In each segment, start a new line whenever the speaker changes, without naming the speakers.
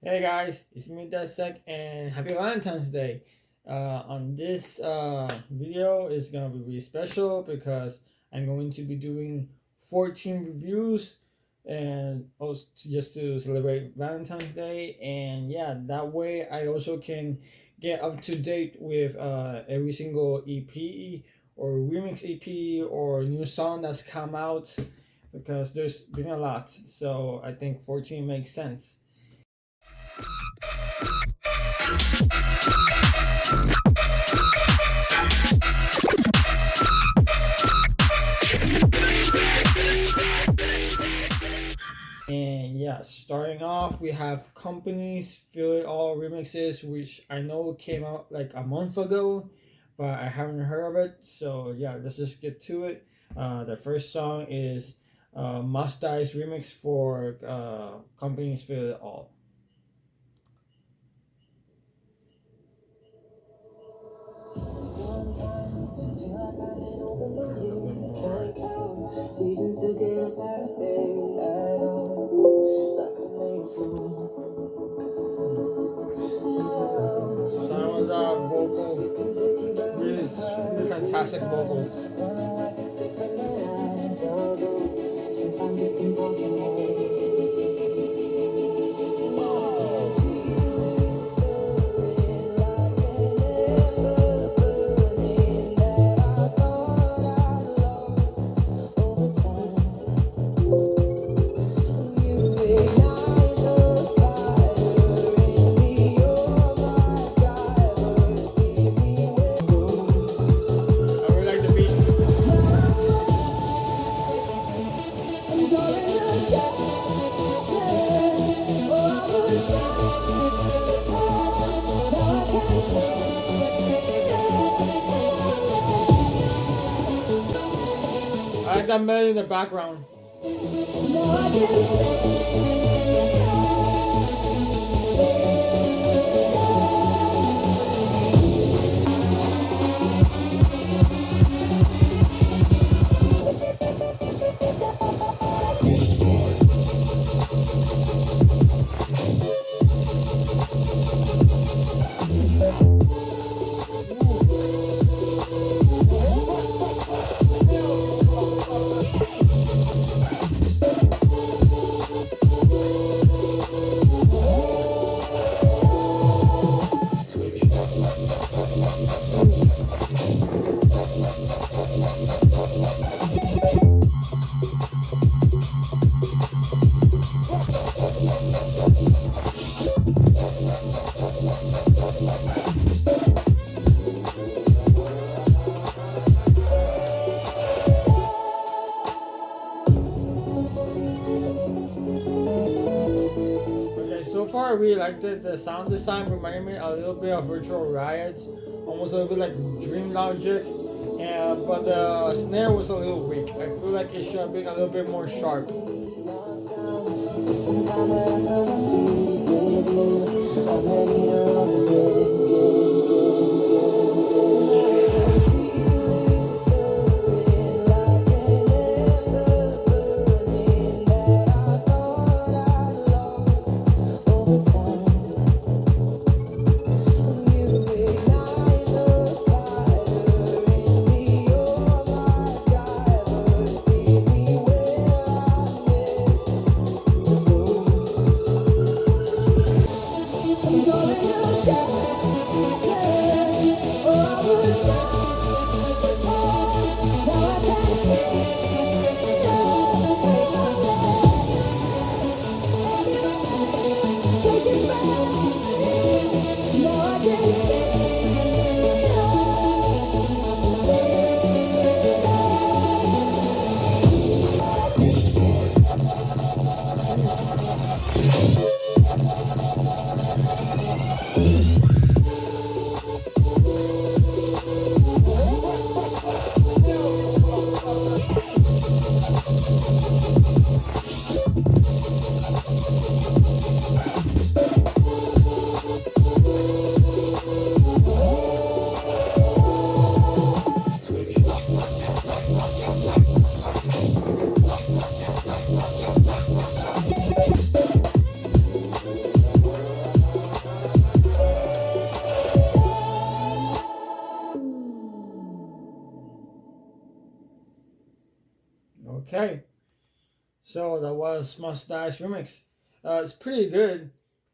Hey guys, it's me Desek and happy Valentine's Day. On this video is gonna be really special because I'm going to be doing 14 reviews and also just to celebrate Valentine's Day, and yeah, that way I also can get up to date with every single EP or remix EP or new song that's come out because there's been a lot, so I think 14 makes sense. And yeah, starting off, we have Kompany's Feel It All remixes, which I know came out like a month ago, but I haven't heard of it. So yeah, let's just get to it. The first song is Must Die's remix for Kompany's Feel It All.
Sometimes I feel like I've been over my head. Can't count reasons to get up out of bed at all. Like a maze for
Sounds vocal, really fantastic vocal.
don't know I can slip from my eyes, although sometimes it's impossible.
I like that melody in the background. So far, I really liked it. The sound design reminded me a little bit of Virtual Riot, almost a little bit like Dream Logic, and but the snare was a little weak. I feel like it should have been a little bit more sharp. Okay, so that was Mustache Remix. It's pretty good.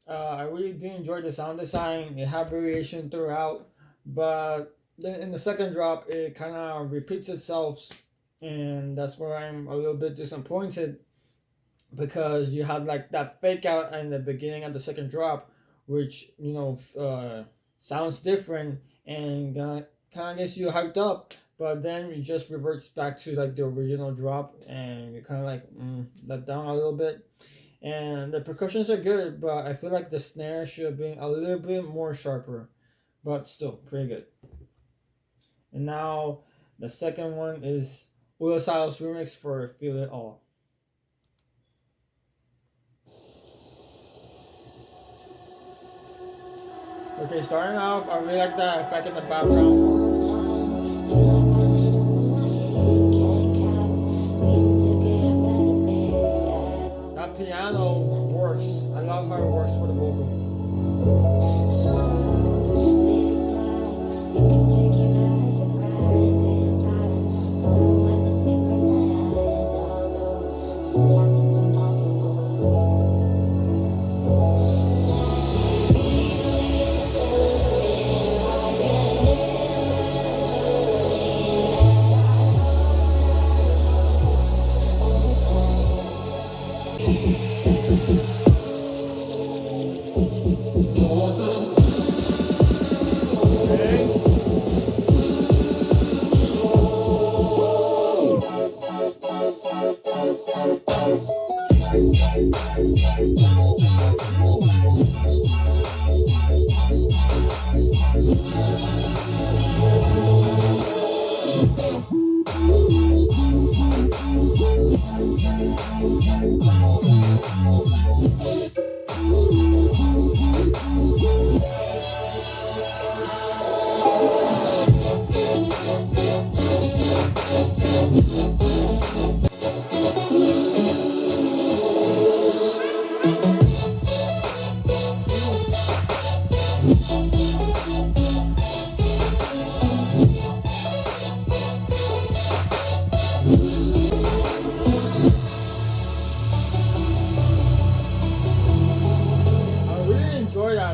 I really did enjoy the sound design. It had variation throughout, but then in the second drop, it kind of repeats itself, and that's where I'm a little bit disappointed because you had like that fake out in the beginning of the second drop, which sounds different and kind of gets you hyped up, but then it just reverts back to like the original drop, and you kind of like let down a little bit. And the percussions are good, but I feel like the snare should have been a little bit more sharper, but still pretty good. And now the second one is Oolacile's remix for Feel It All. Okay, starting off, I really like that effect in the background. That piano works. I love how it works for the vocal.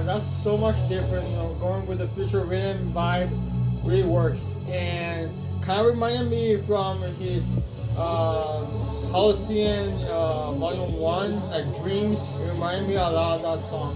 That's so much different, going with the future rhythm vibe really works, and kind of reminded me from his Halcyon Volume 1, like Dreams. It reminded me a lot of that song.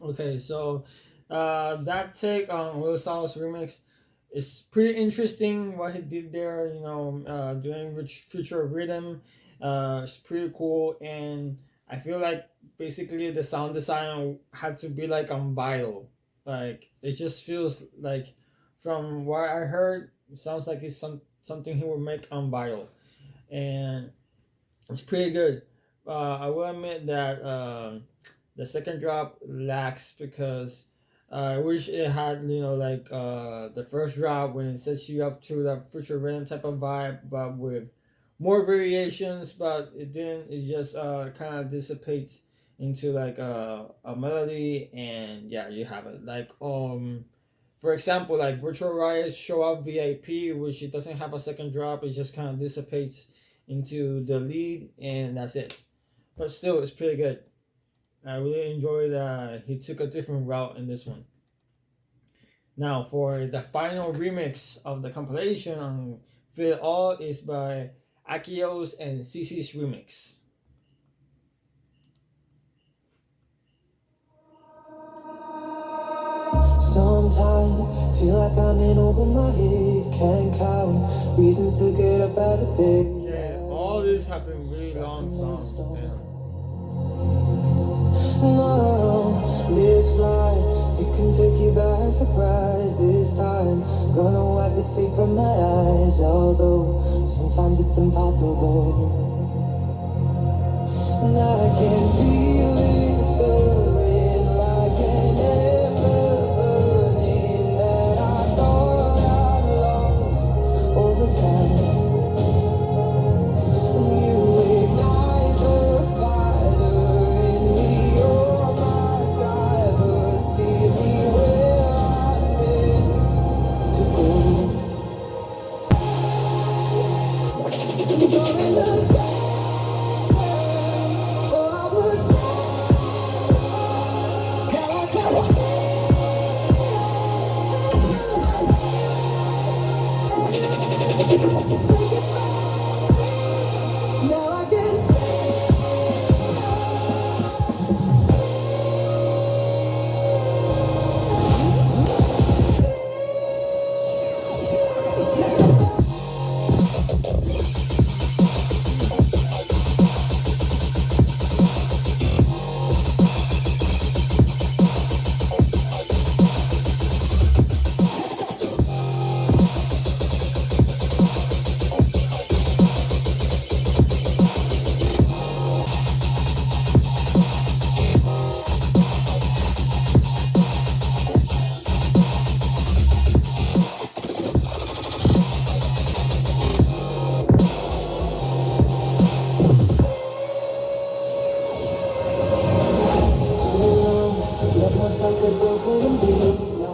Okay, so that take on Oolacile's remix is pretty interesting. What he did there, doing rich future rhythm, it's pretty cool. And I feel like basically the sound design had to be like on vinyl. Like it just feels like, from what I heard, it sounds like it's something he would make on vinyl, and it's pretty good. I will admit that the second drop lacks because I wish it had, like the first drop when it sets you up to that future rhythm type of vibe, but with more variations. But it didn't. It just kind of dissipates into like a melody, and yeah, you have it. Like For example, like Virtual Riot Show Up VIP, which it doesn't have a second drop, it just kind of dissipates into the lead, and that's it. But still, it's pretty good. I really enjoyed that he took a different route in this one. Now, for the final remix of the compilation on Feel It All is by Akeos and Syzy's remix.
Sometimes feel like I'm in over my head, can't count reasons to get up out of bed.
Okay, all these have been really long songs. Damn.
No, this life, it can take you by surprise. This time, gonna wipe the sleep from my eyes. Although sometimes it's impossible. And I can feel it stirring like an ember burning that I thought I'd lost over time. And you ignite the fire in me, you're my driver, steer me where I'm meant to go. You're in the dark, oh, I was now I can't take it back. Now I can.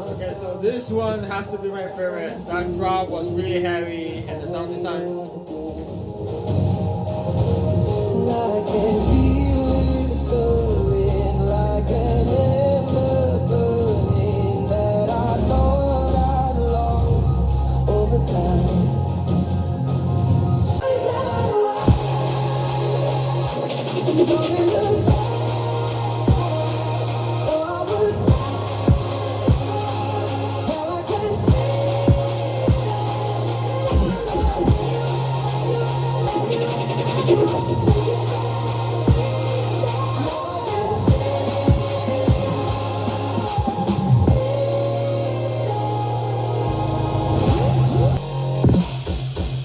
Okay, so this one has to be my favorite. That drop was really heavy, and the sound design.
I can feel it stirring like an ember burning that I thought I'd lost over time. You're in the dark, oh, I was now I can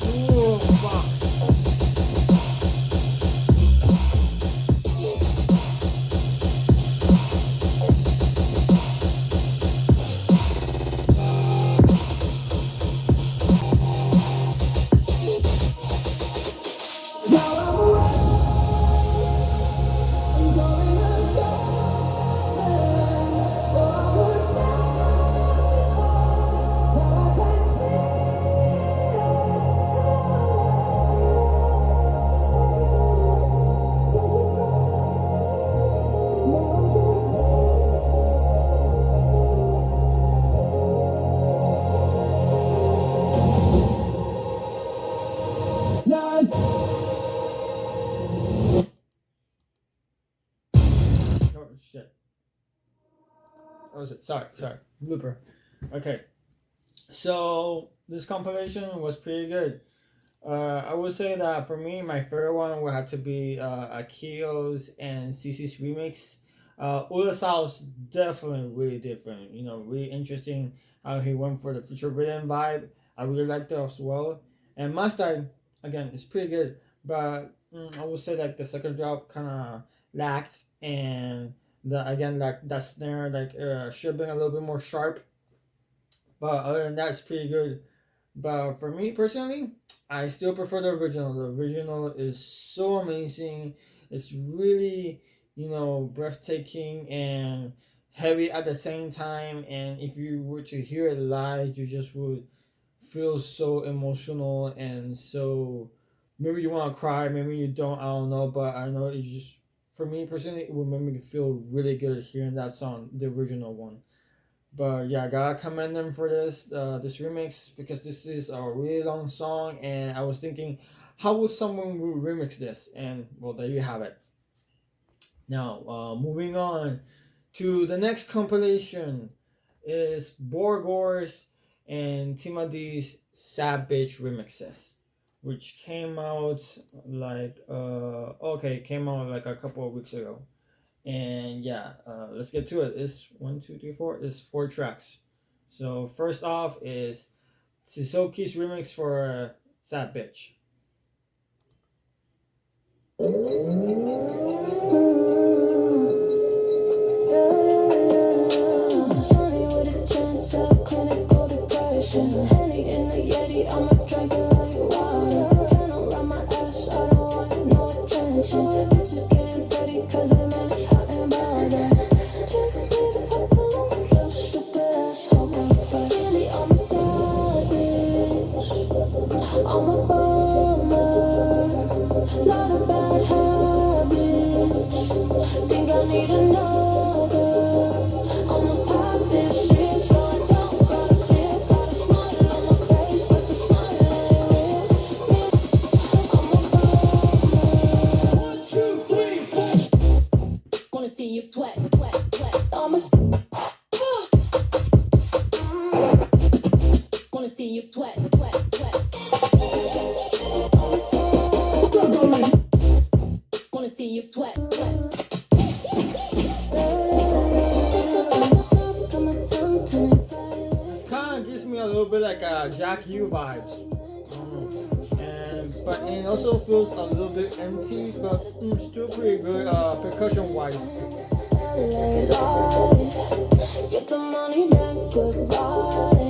Ooh, fuck.
now I'm awake. You're in the dark, oh, I was now I can now I
Oh shit. What was it? Sorry. Blooper. Okay. So this compilation was pretty good. I would say that for me, my favorite one would have to be Akeos and Syzy's remix. Oolacile's definitely really different. You know, really interesting how he went for the future rhythm vibe. I really liked that as well. And Mustard, again, it's pretty good, but I would say like the second drop kind of lacked, and the again like that snare should have been a little bit more sharp. But other than that, it's pretty good. But for me personally, I still prefer the original. The original is so amazing. It's really, breathtaking, and heavy at the same time, and if you were to hear it live, you just would feel so emotional, and so maybe you want to cry, maybe you don't, I don't know, but I know it just, for me personally, it would make me feel really good hearing that song, the original one. But yeah, I gotta commend them for this remix, because this is a really long song, and I was thinking, how would someone remix this? And well, there you have it. Now, moving on to the next compilation is Borgore's and Tima D's Sad Bitch remixes, which came out like came out like a couple of weeks ago. And yeah, let's get to it. It's 1, 2, 3, 4. It's 4 tracks. So first off is Tisoki's remix for Sad Bitch.
Sunny with a chance of clinical depression. Henny in the Yeti, I'ma drink it like water. Phantom around my ass, I don't want no attention. Bitches getting petty cause they man's hot and bothered. Didn't need a fuck alone, just stupid ass hoping. But really, I'm a sad bitch. I'm a bummer. Lot of bad habits. Think I need another. I'ma pop this shit so I don't gotta sit. Got a smile on my face, but the smile ain't real. I'm a bummer. 1, 2, 3, 4. Wanna see you sweat, sweat, sweat. Wanna see you sweat, sweat, sweat. Wanna see you sweat, sweat.
This kind of gives me a little bit like Jack U vibes. But it also feels a little bit empty, but still pretty good percussion wise.
Get the money, then goodbye.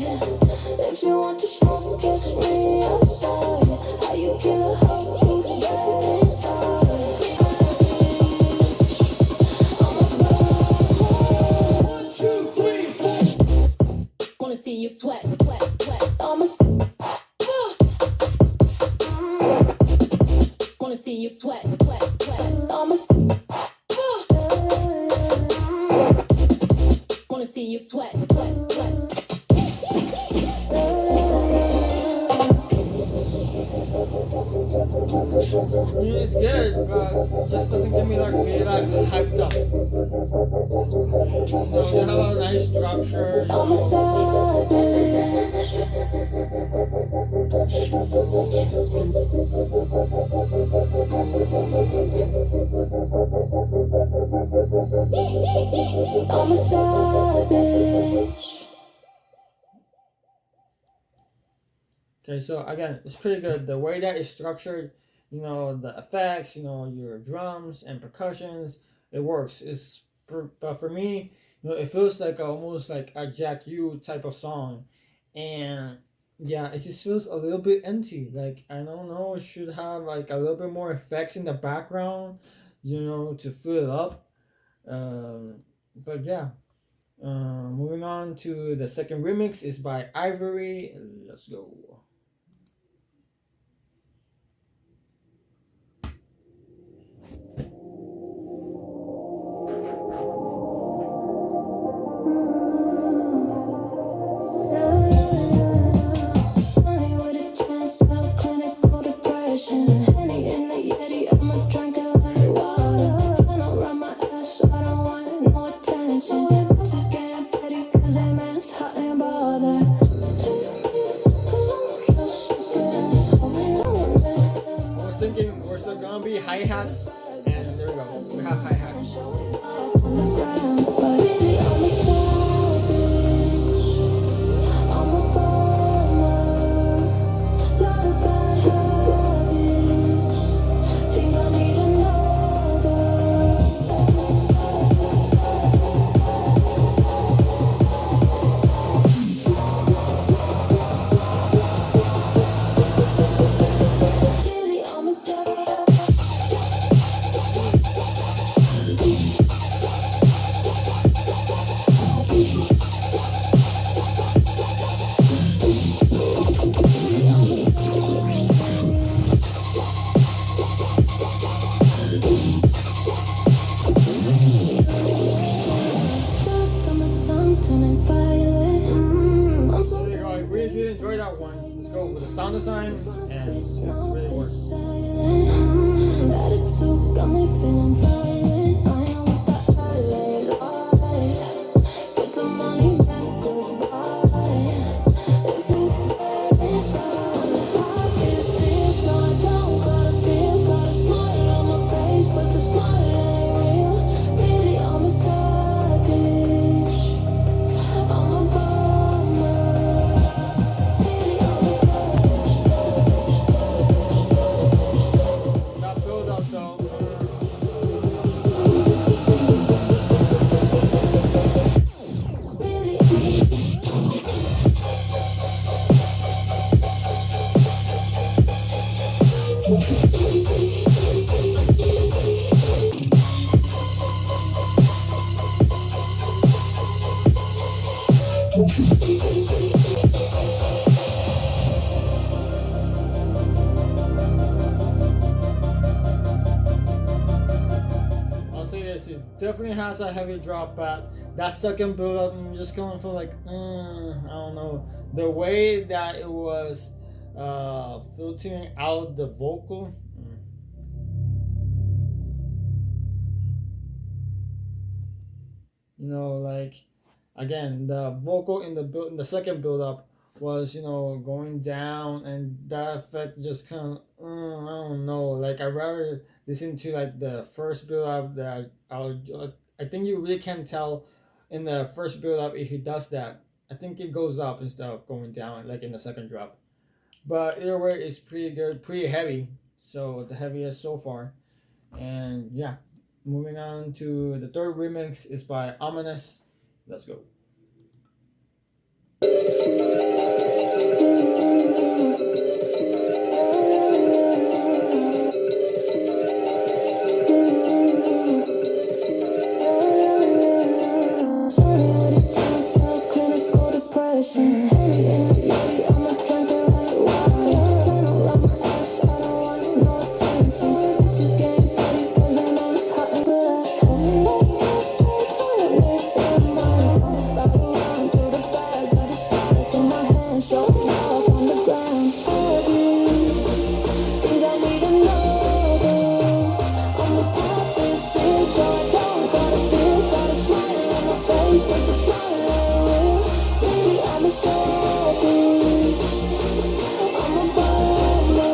If you want to smoke, kiss me outside. How you kill a hoe who get inside? I'm a bad 1, 2, 3, 4.
Wanna see you sweat, sweat, sweat. Wanna see you sweat, sweat, sweat. Wanna see you sweat, sweat, sweat.
It's good, but just doesn't get me like really like hyped up. You have a nice structure.
I'm a sad bitch. I'm a sad bitch.
Okay, so again, it's pretty good. The way that it's structured, the effects, your drums and percussions, it works. But for me, it feels like almost like a Jack U type of song, and yeah, it just feels a little bit empty. Like, I don't know, it should have like a little bit more effects in the background, to fill it up. But yeah, moving on to the second remix is by Ivory. Let's go.
Henny in the Yeti, I'ma drink it like water. Phantom around my ass, I don't want no attention. Bitches getting petty cause they man's hot and bothered. Didn't need a fuck alone,
sound design, and it's really works.
Attitude got me feeling violent. I am with the LA life. Get the money, then goodbye. If you it's on the pocket, it's I don't gotta feel, got a smile on my face, but the smile ain't real. Really, I'm a savage. I'm a bummer. Really, I'm a savage.
That build up though. I'll say this, it definitely has a heavy drop, but that second build up, I'm just going for like, I don't know, the way that it was filtering out the vocal. You know, like again, the vocal in the second build up was, you know, going down, and that effect just kind of, I don't know, like I'd rather listen to like the first build up that I think you really can tell in the first build up if he does that. I think it goes up instead of going down like in the second drop. But either way, it's pretty good, pretty heavy. So the heaviest so far. And yeah, moving on to the third remix is by Aweminus. Let's go.
Sunny with a chance of clinical depression. Heavy in the yeti, I'ma drink it like water. Trying to rub my ass, I don't want no attention. Bitches getting petty 'cause I know it's hot and fresh. Toilet in my mouth. Ride around through the bag, got a static in my hand. Showing off on the ground. Things I need to know, though. I'ma pop this in so I don't gotta feel, got a smile on my face, but the smile ain't real. Maybe I'm a savage. I'm a bummer.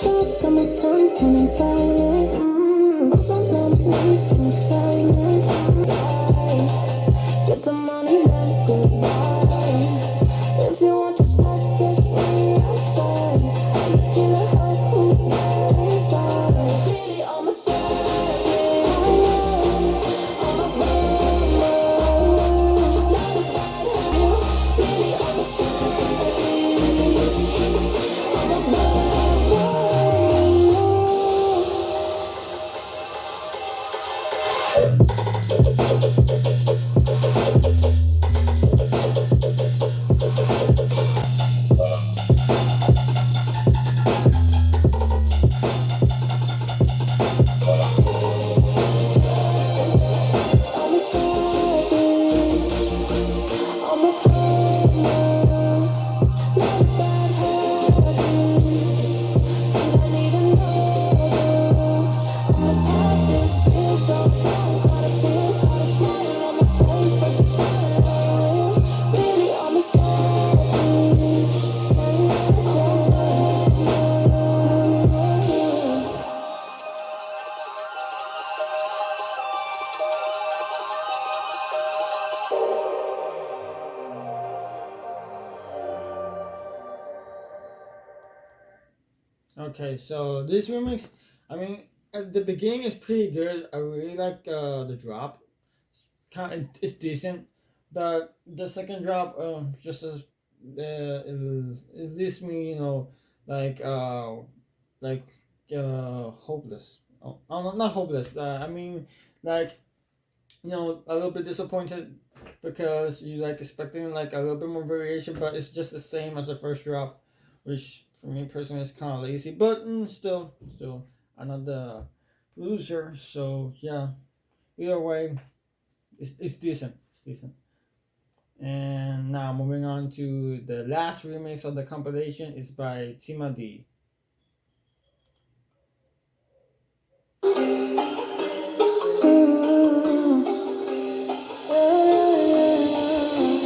So got my tongue turning violent. I'm so numb, need some excitement. Get the money, then goodbye. If you want to smoke, get me outside. I kill a hoe who got inside. Really, I'm a savage. I'm a bummer. Not a bad hell. Really, I'm a savage. I'm a bummer. I'm a savage. I'm a bummer. Not a bad habit. Things I need to know. I'ma pop this in so I don't gotta feel, got a smile on my face, but the smile ain't real. Really, I'm a savage. I'm a bummer.
Okay, so this remix, I mean, at the beginning is pretty good. I really like the drop. It's decent, but the second drop just as it leaves me, you know, like hopeless. Oh, not hopeless. I mean, like you know, a little bit disappointed because you like expecting like a little bit more variation, but it's just the same as the first drop, which for me personally is kind of lazy. But still, I'm not the loser. So yeah, either way, it's decent. It's decent. And now moving on to the last remix of the compilation is by Tima D.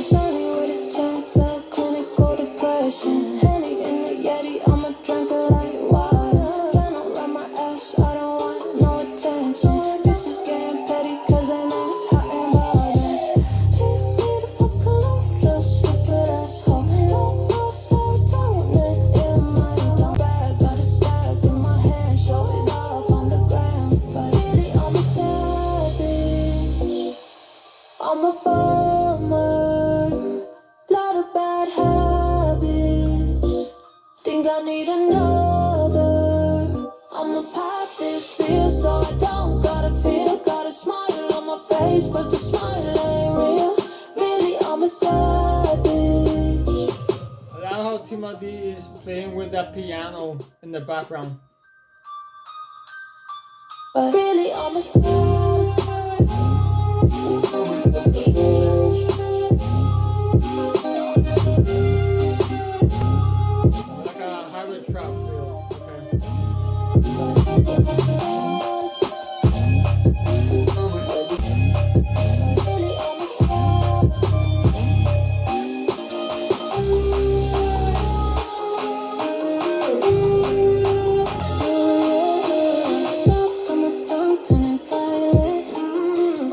Sunny with a chance of clinical depression. Henny in the Yeti, I'ma drink it like water. Flannel around my ass, I don't want no attention. Bitches getting petty cause they know it's hot and bothered. Leave me the fuck alone, little stupid asshole. No more serotonin in my don't bag. Got a stack in my hand, show it off on the ground. But really, I'm a savage. I'm a bummer, lot of bad habits. Think I need another. I'ma pop this here so I don't gotta feel. Got a smile on my face, but the smile ain't real. Really, I'm a savage.
I love how Tima D is playing with that piano in the background.
But really, I'm a savage.
Like a hybrid trap feel. Okay.
Suck on my tongue, turning violet.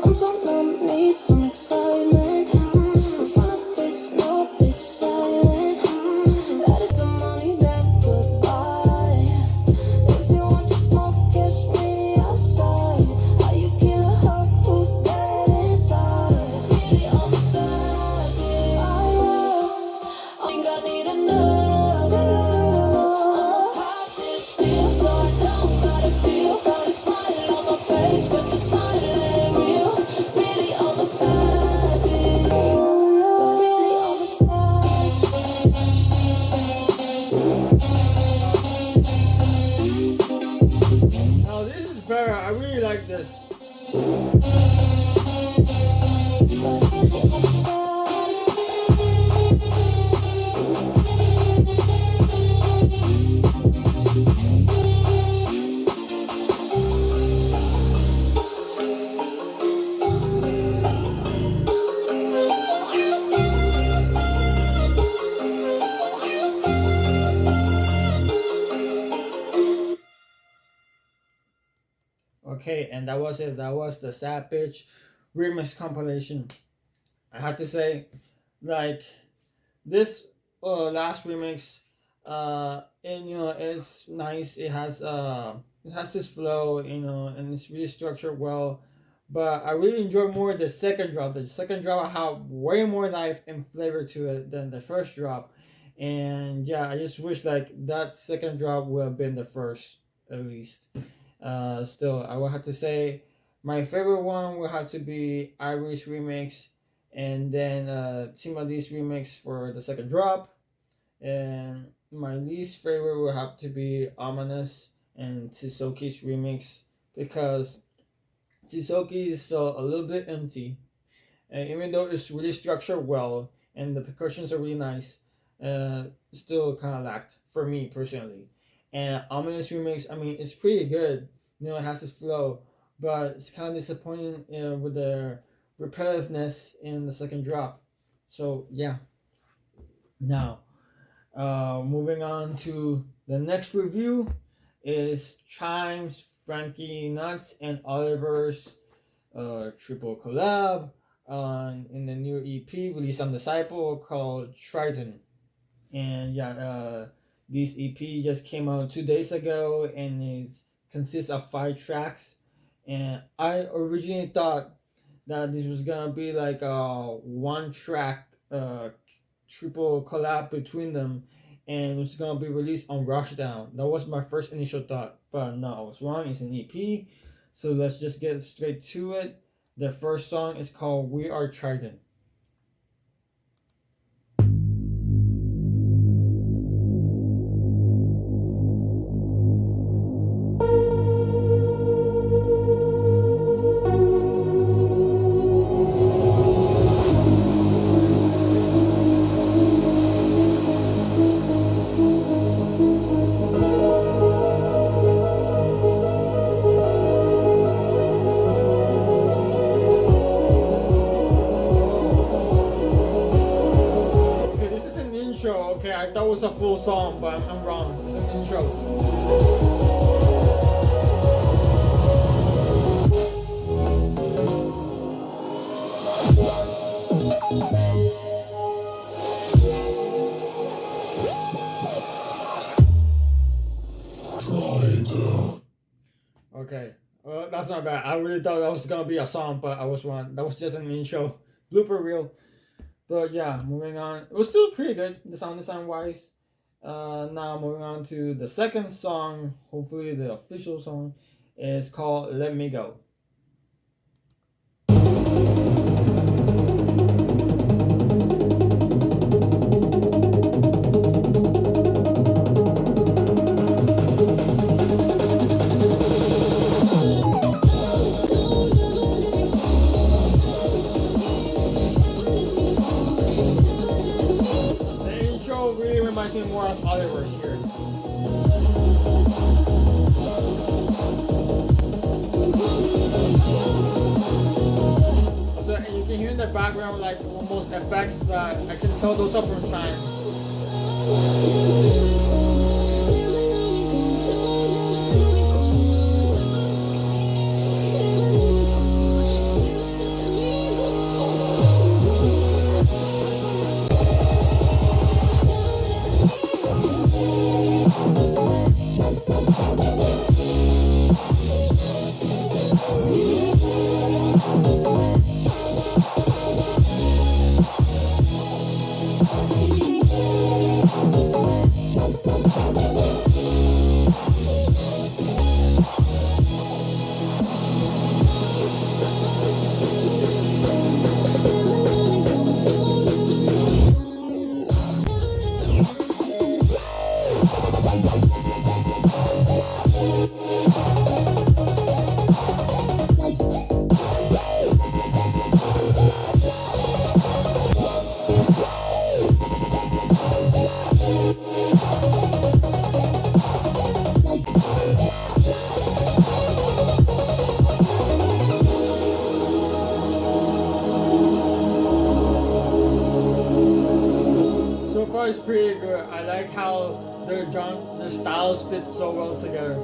I'm so numb, need some excitement. In front of bitch, no bitch silent. That is the money, then goodbye. If you want to smoke, catch me outside. How you kill a hoe who's dead inside? Really, I'm a savage. I think I need another. I'ma pop this here so I don't gotta feel. Got a smile on my face, but the smile ain't real. Really, I'm a savage. Really, I'm a savage.
Now this is better. I really like this. Okay, and that was it. That was the Sad Bitch remix compilation. I have to say, like this last remix, and you know it's nice. It has this flow, you know, and it's really structured well. But I really enjoy more the second drop. The second drop had way more life and flavor to it than the first drop, and yeah, I just wish like that second drop would have been the first at least. Still, I would have to say my favorite one would have to be Ivory's remix, and then Timothy's remix for the second drop. And my least favorite would have to be Aweminus and Tisoki's remix because Tisoki's felt a little bit empty. And even though it's really structured well and the percussions are really nice, still kind of lacked for me personally. And Ominous remix, I mean, it's pretty good. You know, it has this flow, but it's kind of disappointing with the repetitiveness in the second drop. So yeah. Now, moving on to the next review is Chime's Franky Nuts and Oliverse triple collab in the new EP released on Disciple called Tritone. And yeah, this EP just came out 2 days ago and it consists of 5 tracks. And I originally thought that this was gonna be like a one track triple collab between them and it's gonna be released on Rushdown. That was my first initial thought, but no, I was wrong. It's an EP, so let's just get straight to it. The first song is called We Are Tritone. Okay, I thought it was a full song, but I'm wrong. It's an intro. Okay, well, that's not bad. I really thought that was gonna be a song, but I was wrong. That was just an intro. Blooper reel. But yeah, moving on. It was still pretty good, the sound design wise. Now moving on to the second song, hopefully the official song, is called Let Me Go. More of Oliverse here. So you can hear in the background like almost effects that I can tell those are from Chime. It's pretty good. I like how their styles fit so well together.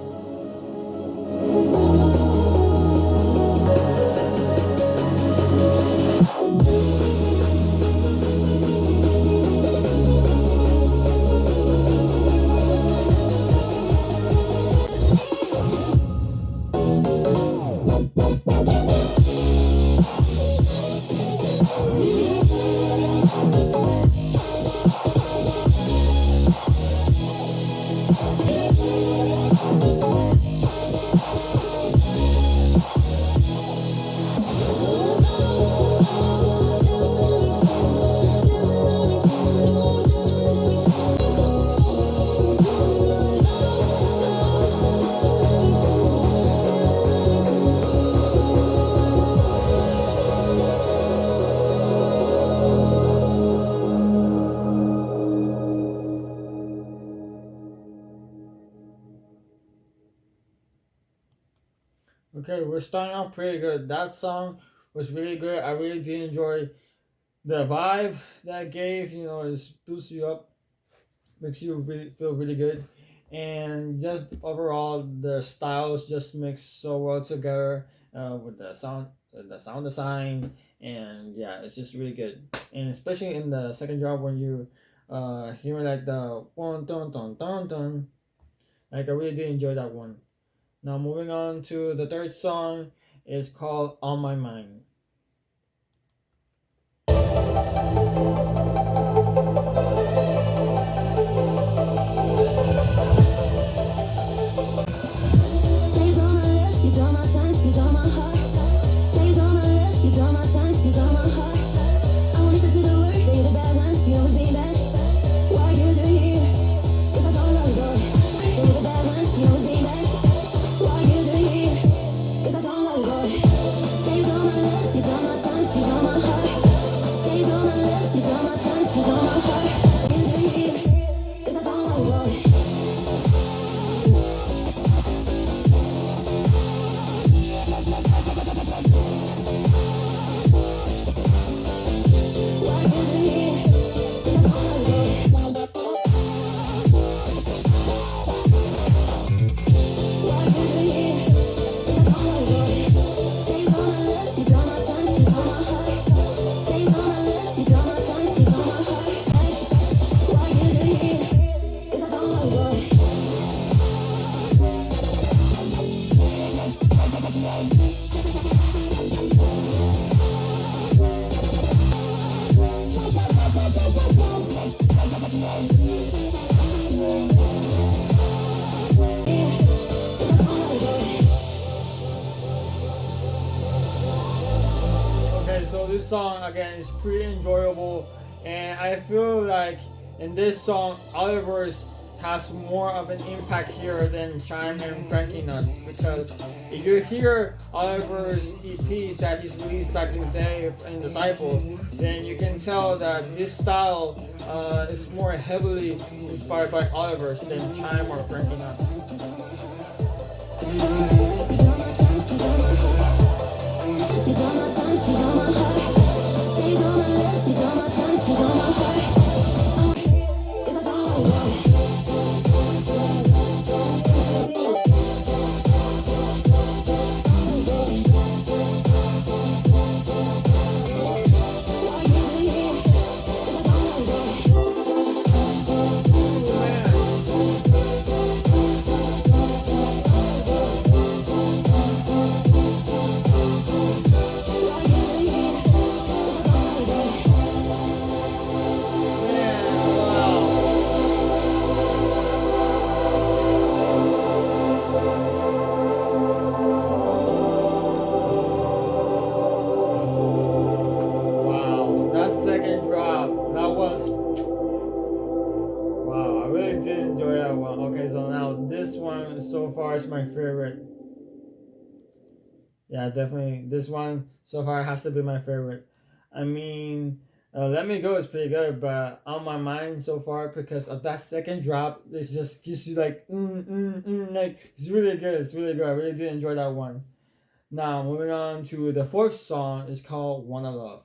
Okay, we're starting off pretty good. That song was really good. I really did enjoy the vibe that it gave. You know, it boosts you up, makes you feel really good, and just overall the styles just mix so well together with the sound design, and yeah, it's just really good. And especially in the second drop when you hear like the one dun dun dun dun, like I really did enjoy that one. Now moving on to the third song is called On My Mind.
Days on my left, he's on my time, he's on my heart. Days on my left.
song again is pretty enjoyable, and I feel like in this song, Oliverse has more of an impact here than Chime and Franky Nuts, because if you hear Oliver's EPs that he's released back in the day in Disciple, then you can tell that this style is more heavily inspired by Oliver's than Chime or Franky Nuts. So far is my favorite. Yeah, definitely this one so far has to be my favorite. I mean, Let Me Go is pretty good, but On My Mind so far, because of that second drop, it just gives you like like it's really good. It's really good. I really did enjoy that one. Now moving on to the fourth song, is called Wanna Love.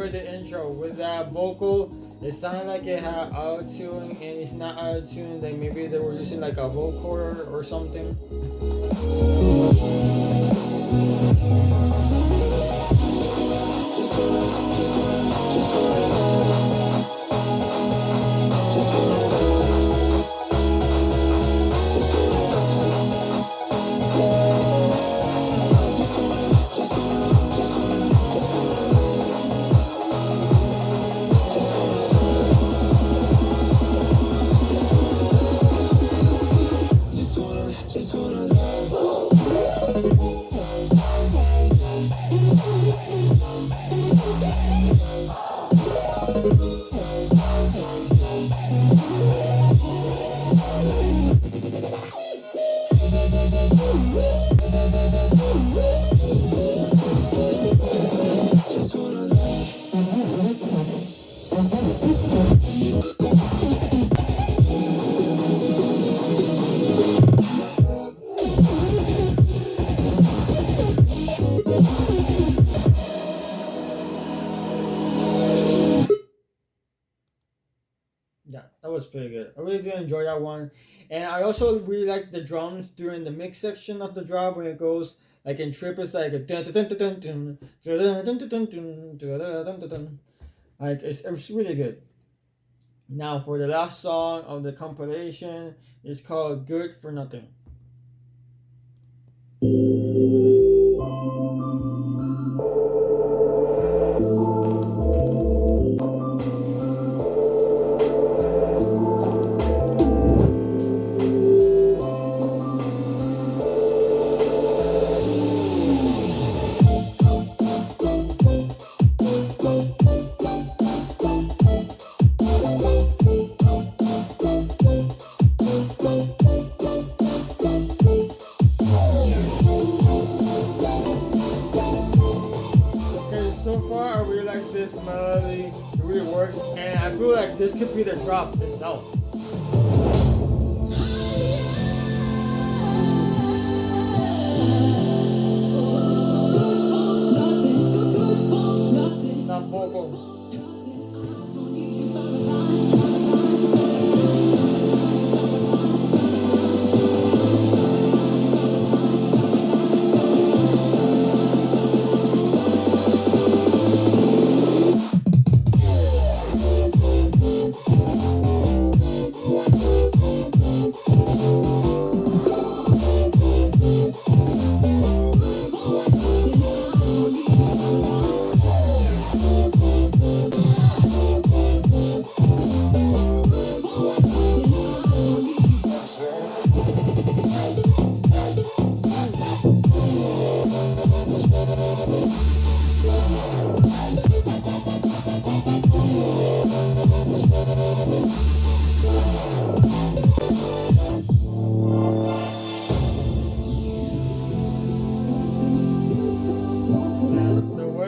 The intro with that vocal, it sounded like it had auto-tune, and if not auto-tune, then maybe they were using like a vocoder or something. Yeah, that was pretty good. I really did enjoy that one. And I also really like the drums during the mix section of the drop when it goes like in trip. It's like a dun dun dun dun dun dun dun dun dun dun dun dun dun. Like it's really good. Now for the last song of the compilation, it's called Good for Nothing. really like this melody. It really works, and I feel like this could be the drop itself. Not vocal.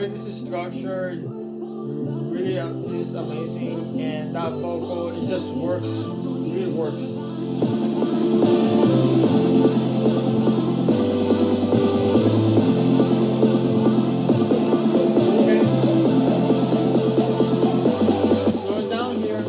This is structured really is amazing, and that vocal, it just works, really works. Okay, slowing down here.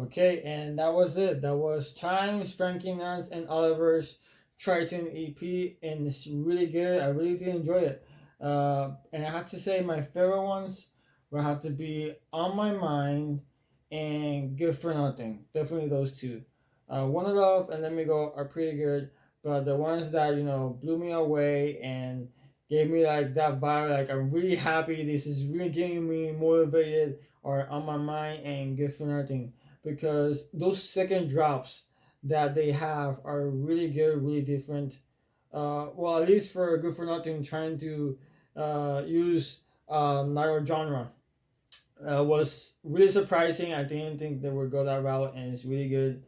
Okay, and that was it. That was Chime's, Franky Nuts, and Oliverse Tritone EP, and it's really good. I really did enjoy it. And I have to say, my favorite ones will have to be On My Mind and Good for Nothing. Definitely those two. One Love and Let Me Go are pretty good, but the ones that, you know, blew me away and gave me like that vibe, like I'm really happy, this is really getting me motivated, are On My Mind and Good for Nothing, because those second drops that they have are really good, really different. Well, at least for Good for Nothing, trying to use narrow genre was really surprising. I didn't think they would go that route, and it's really good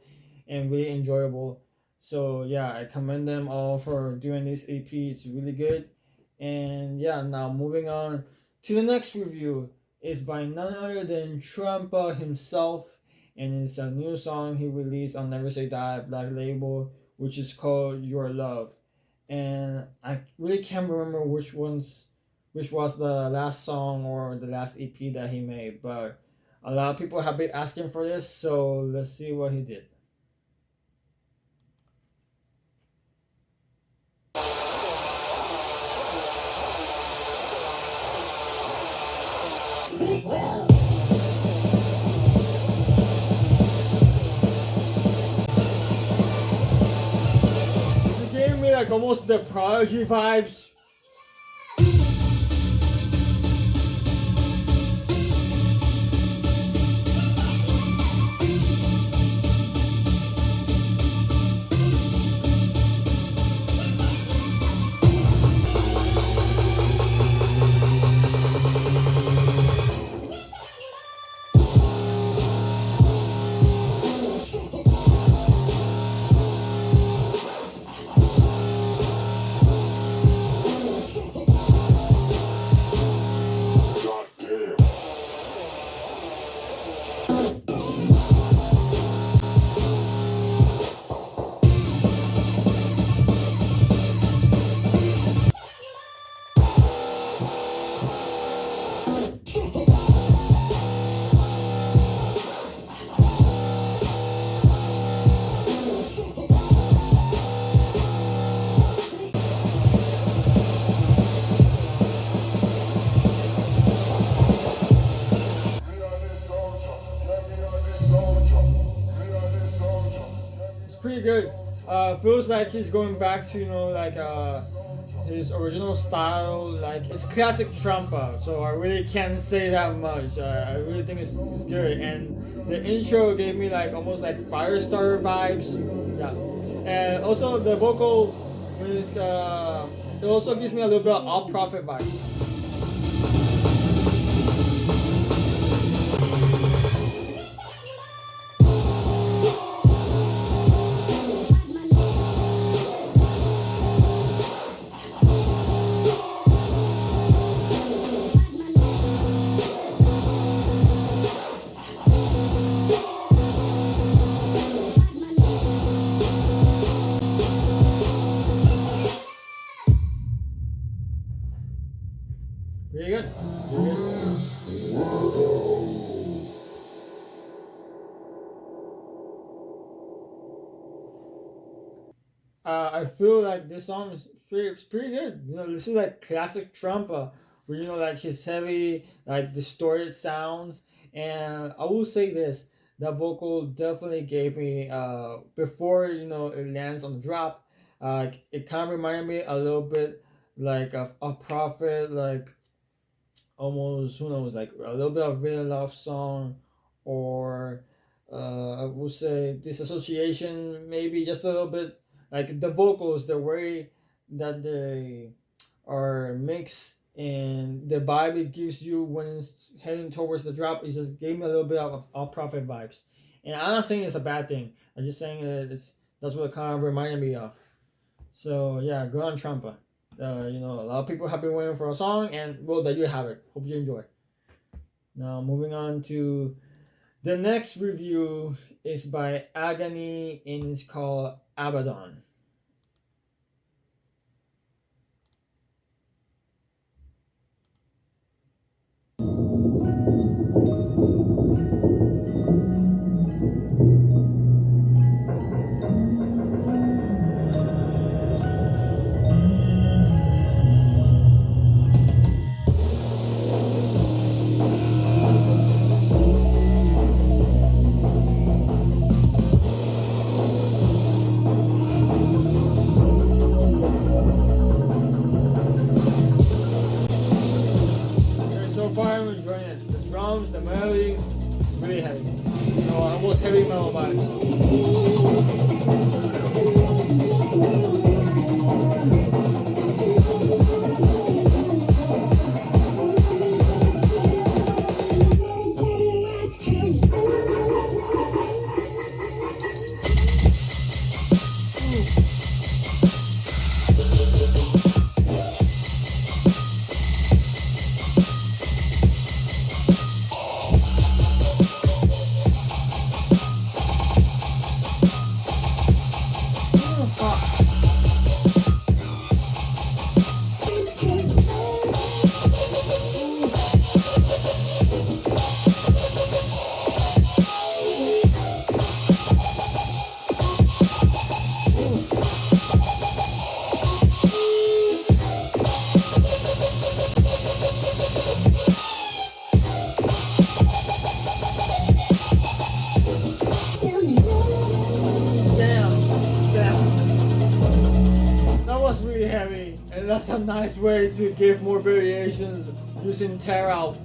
and really enjoyable. So yeah, I commend them all for doing this EP. It's really good. And yeah, now moving on to the next review is by none other than Trampa himself, and it's a new song he released on Never Say Die Black Label, which is called Your Love. And I really can't remember which was the last song or the last EP that he made, but a lot of people have been asking for this, so let's see what he did. This gave me like almost the Prodigy vibes. pretty good. Feels like he's going back to like his original style. Like it's classic Trampa. So I really can't say that much. I really think it's good. And the intro gave me like almost like Firestarter vibes. Yeah, and also the vocal is it also gives me a little bit of All Prophet vibes. Pretty good. Pretty good. I feel like this song is pretty good. You know, this is like classic Trumpa, where you know like his heavy, like distorted sounds. And I will say this: that vocal definitely gave me before you know it lands on the drop. It kind of reminded me a little bit like of a Prophet, like almost who knows, like a little bit of Really Love Song, or I would say Disassociation, maybe just a little bit. Like the vocals, the way that they are mixed, and the vibe it gives you when it's heading towards the drop, it just gave me a little bit of All Prophet vibes. And I'm not saying it's a bad thing. I'm just saying that that's what it kind of reminded me of. So yeah, go on Trampa. You know, a lot of people have been waiting for a song, and well, there you have it. Hope you enjoy. Now, moving on to the next review is by Agony, and it's called Abaddon. So far, I'm enjoying it. The drums, the melody, really heavy. You know, almost heavy metal vibes. Heavy, and that's a nice way to give more variations using tear out.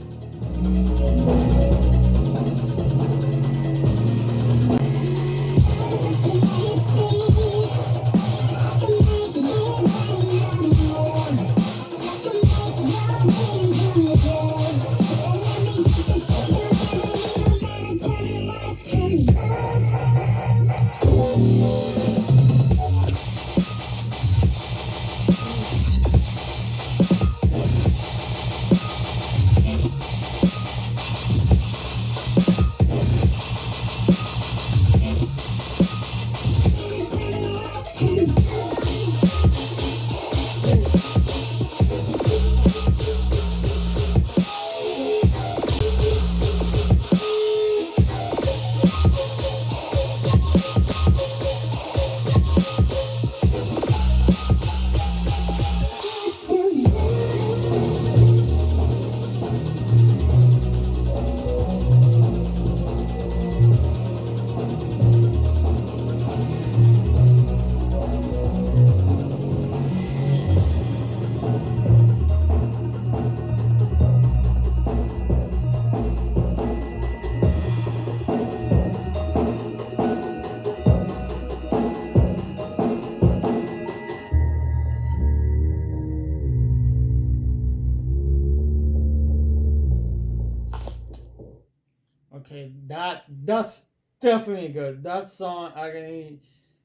That's definitely good. That song Agony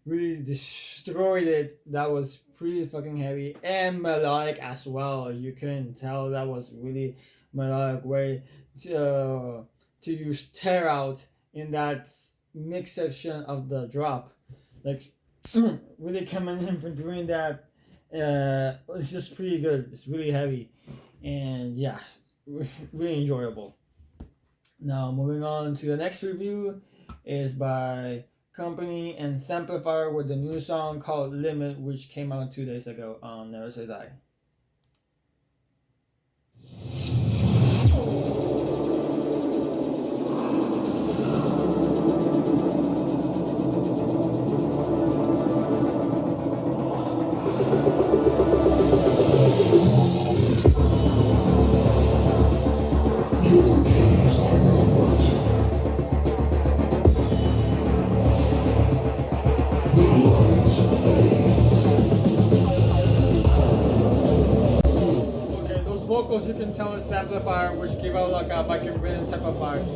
really destroyed it. That was pretty fucking heavy and melodic as well. You can tell that was really melodic way to use tear out in that mix section of the drop. Like really coming in for doing that. It's just pretty good. It's really heavy, and yeah, really enjoyable. Now moving on to the next review is by Kompany and Samplifire with the new song called Limit, which came out 2 days ago on Never Say Die. Vocals you can tell is Samplifire, which give out like a Viking rhythm type of vibe.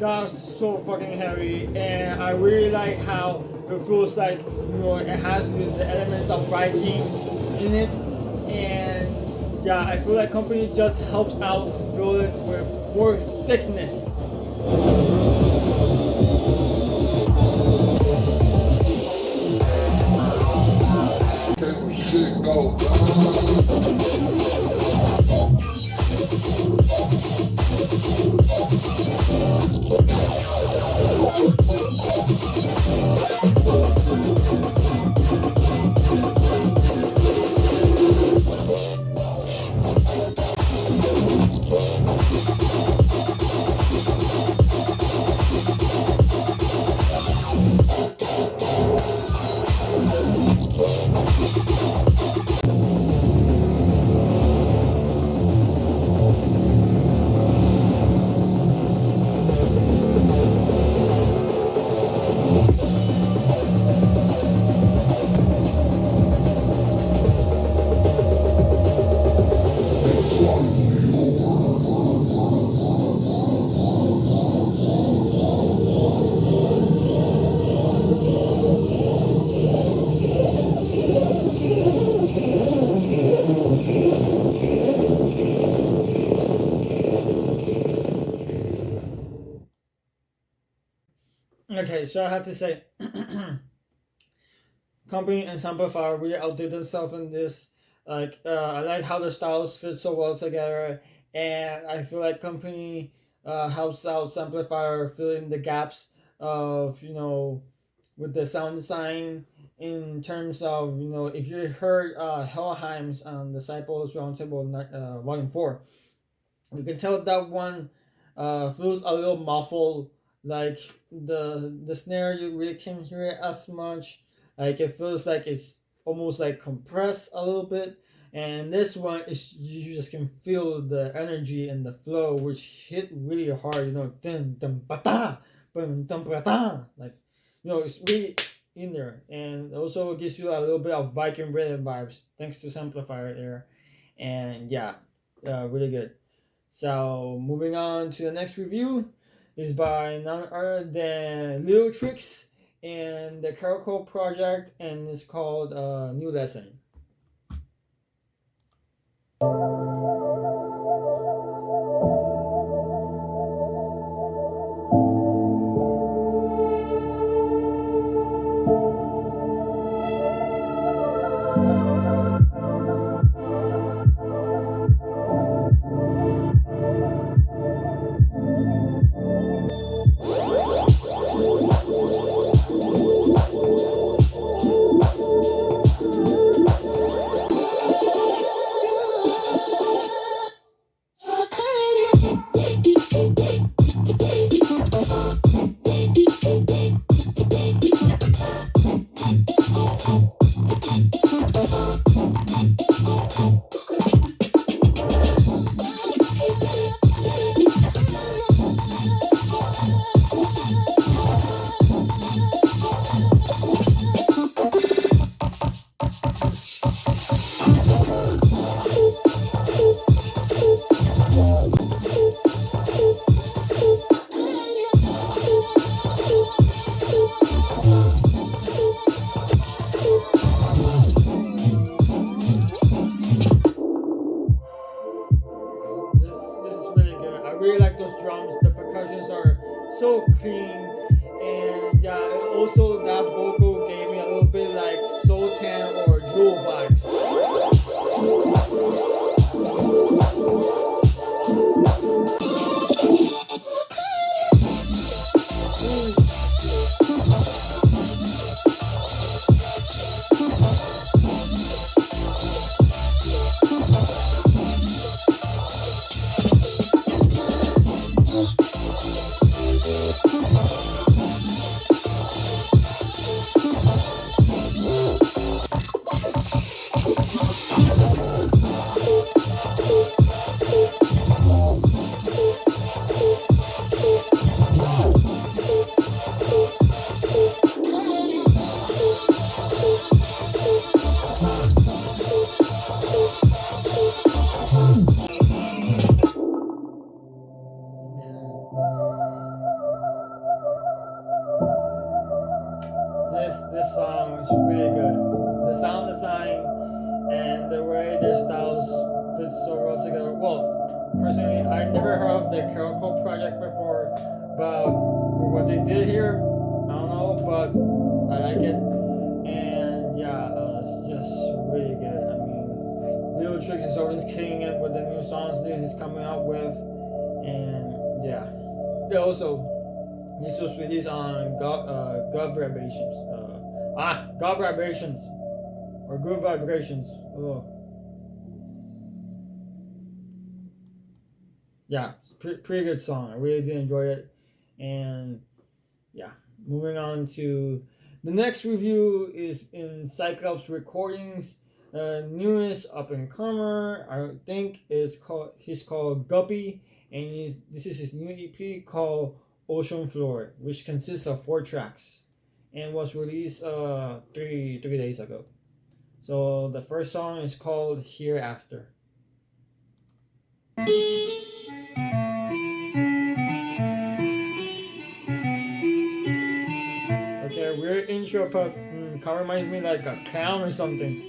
That's so fucking heavy, and I really like how it feels like, you know, it has the elements of Viking in it, and yeah, I feel like Kompany just helps out fill it with more thickness. Shit go. Okay, so I have to say, Kompany and Samplifire really outdid themselves in this. Like, I like how the styles fit so well together, and I feel like Kompany helps out Samplifire fill in the gaps of, you know, with the sound design in terms of, you know, if you heard Helheim's Disciples Roundtable Volume 4, you can tell that one feels a little muffled. Like the snare, you really can't hear it as much. Like it feels like it's almost like compressed a little bit. And this one is, you just can feel the energy and the flow, which hit really hard. You know, dun dun ba dun dun ba, like, you know, it's really in there, and also gives you a little bit of Viking rhythm vibes thanks to Samplifire there, and yeah, really good. So moving on to the next review is by none other than Leotrix and the Caracol project, and it's called New Lesson. of the Caracol project before, but what they did here, I don't know, but I like it. And yeah, it's just really good. I mean, Leotrix is always killing it with the new songs that he's coming out with, and yeah. Also, this was released on Gov Vibrations. Gov Vibrations or Good Vibrations. Oh. Yeah, it's pretty good song. I really did enjoy it. And yeah, moving on to the next review is in Cyclops Recordings. Newest up and comer, I think he's called GUPPI, and this is his new EP called Ocean Floor, which consists of 4 tracks and was released 3 days ago. So the first song is called Hereafter. Okay, weird intro, but kind of reminds me like a clown or something.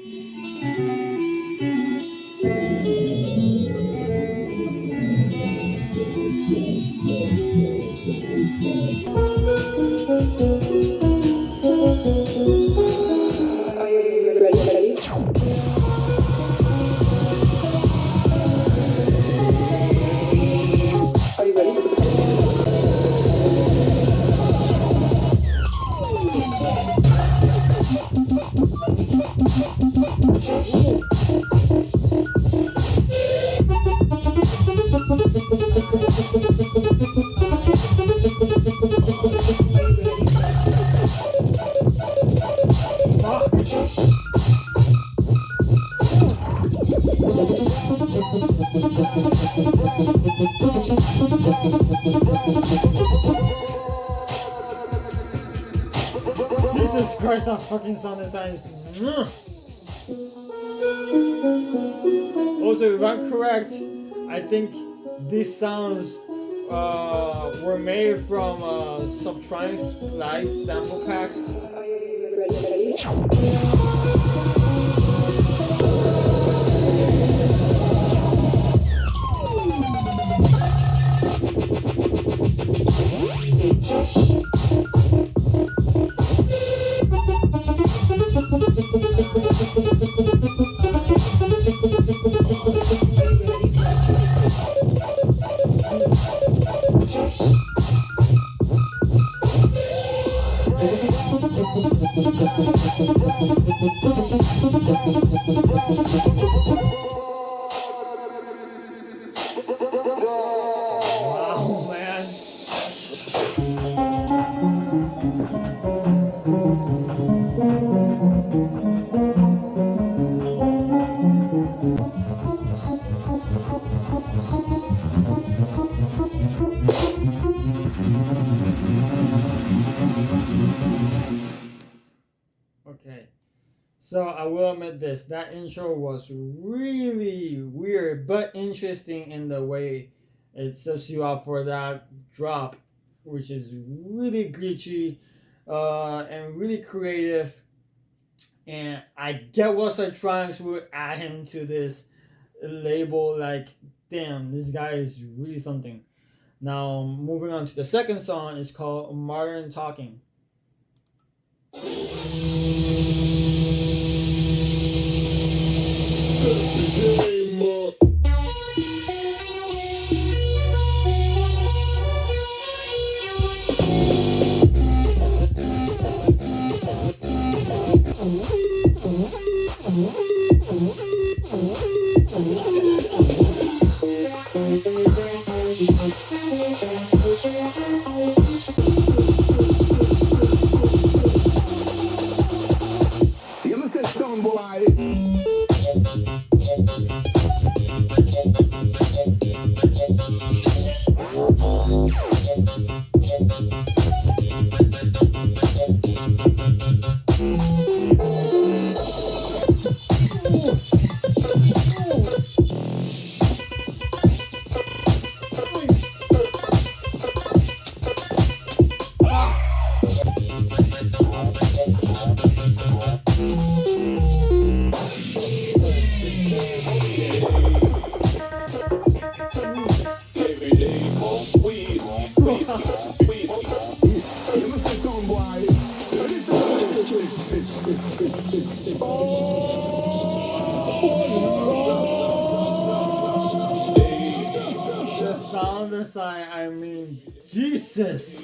Jesus Christ, that fucking sound design is... Also, if I'm correct, I think these sounds were made from Subtronic Splice sample pack. So I will admit this, that intro was really weird but interesting in the way it sets you up for that drop, which is really glitchy and really creative. And I get what Cytronics would add him to this label, like, damn, this guy is really something. Now, moving on to the second song, is called Modern Talking. sound design, I mean, Jesus.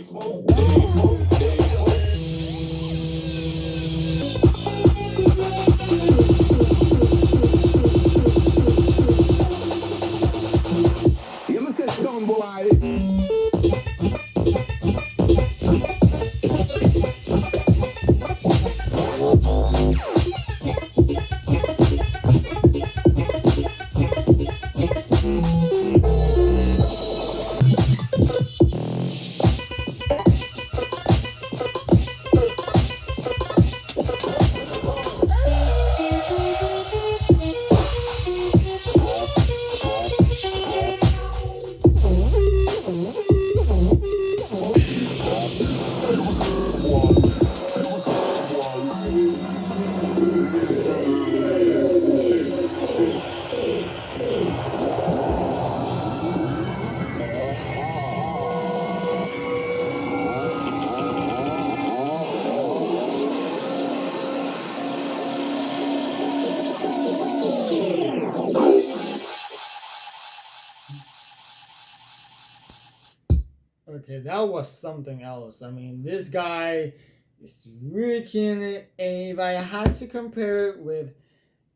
You must say some boy.
Okay, that was something else. I mean, this guy is really killing it, and if I had to compare it with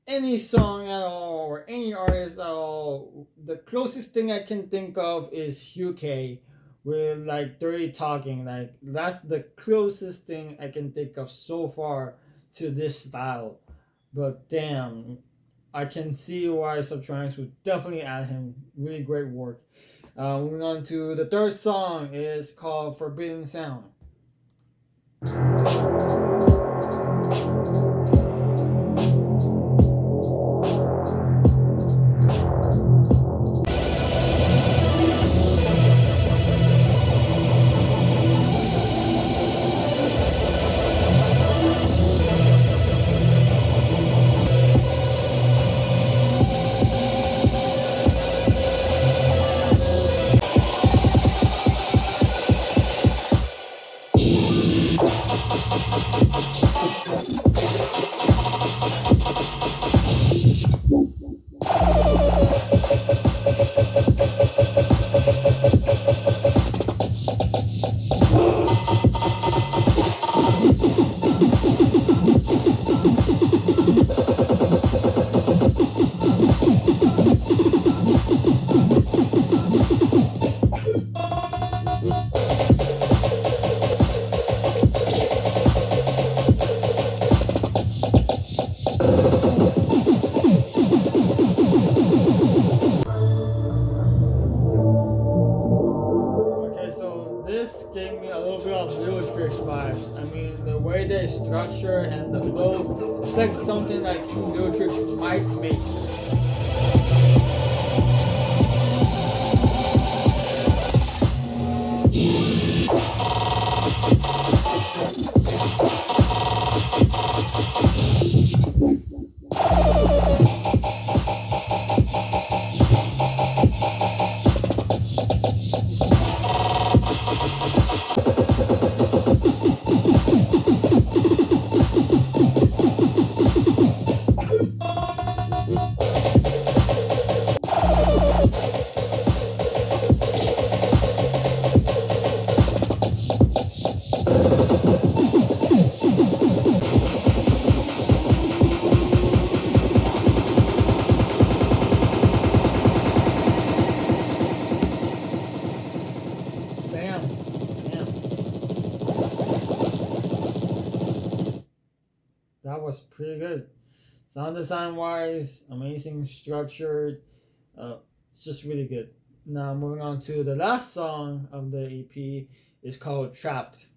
any song at all or any artist at all, the closest thing I can think of is UK with like Dirty Talking. Like that's the closest thing I can think of so far to this style. But damn, I can see why Subtronics would definitely add him. Really great work. Moving on to the third song is called Forbidden Sound. This gave me a little bit of Leotrix vibes. I mean, the way they structure and the flow, it's like something like Leotrix might make. That was pretty good. Sound design wise, amazing, structured. It's just really good. Now moving on to the last song of the EP is called Trapped.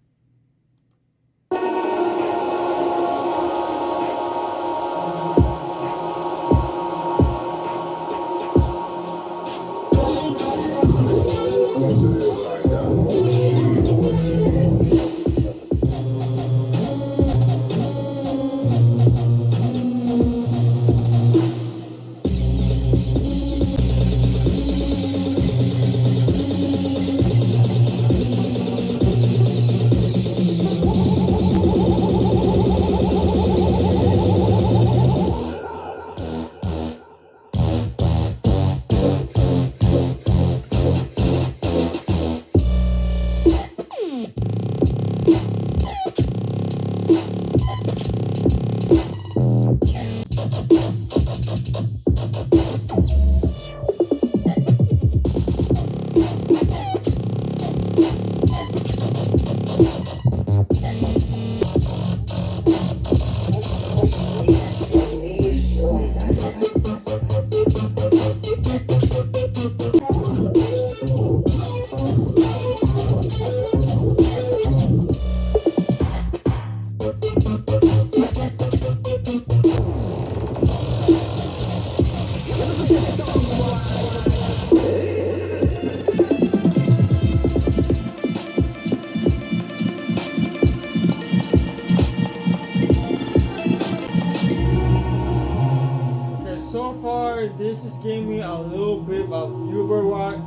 This is giving me a little bit of Uber vibes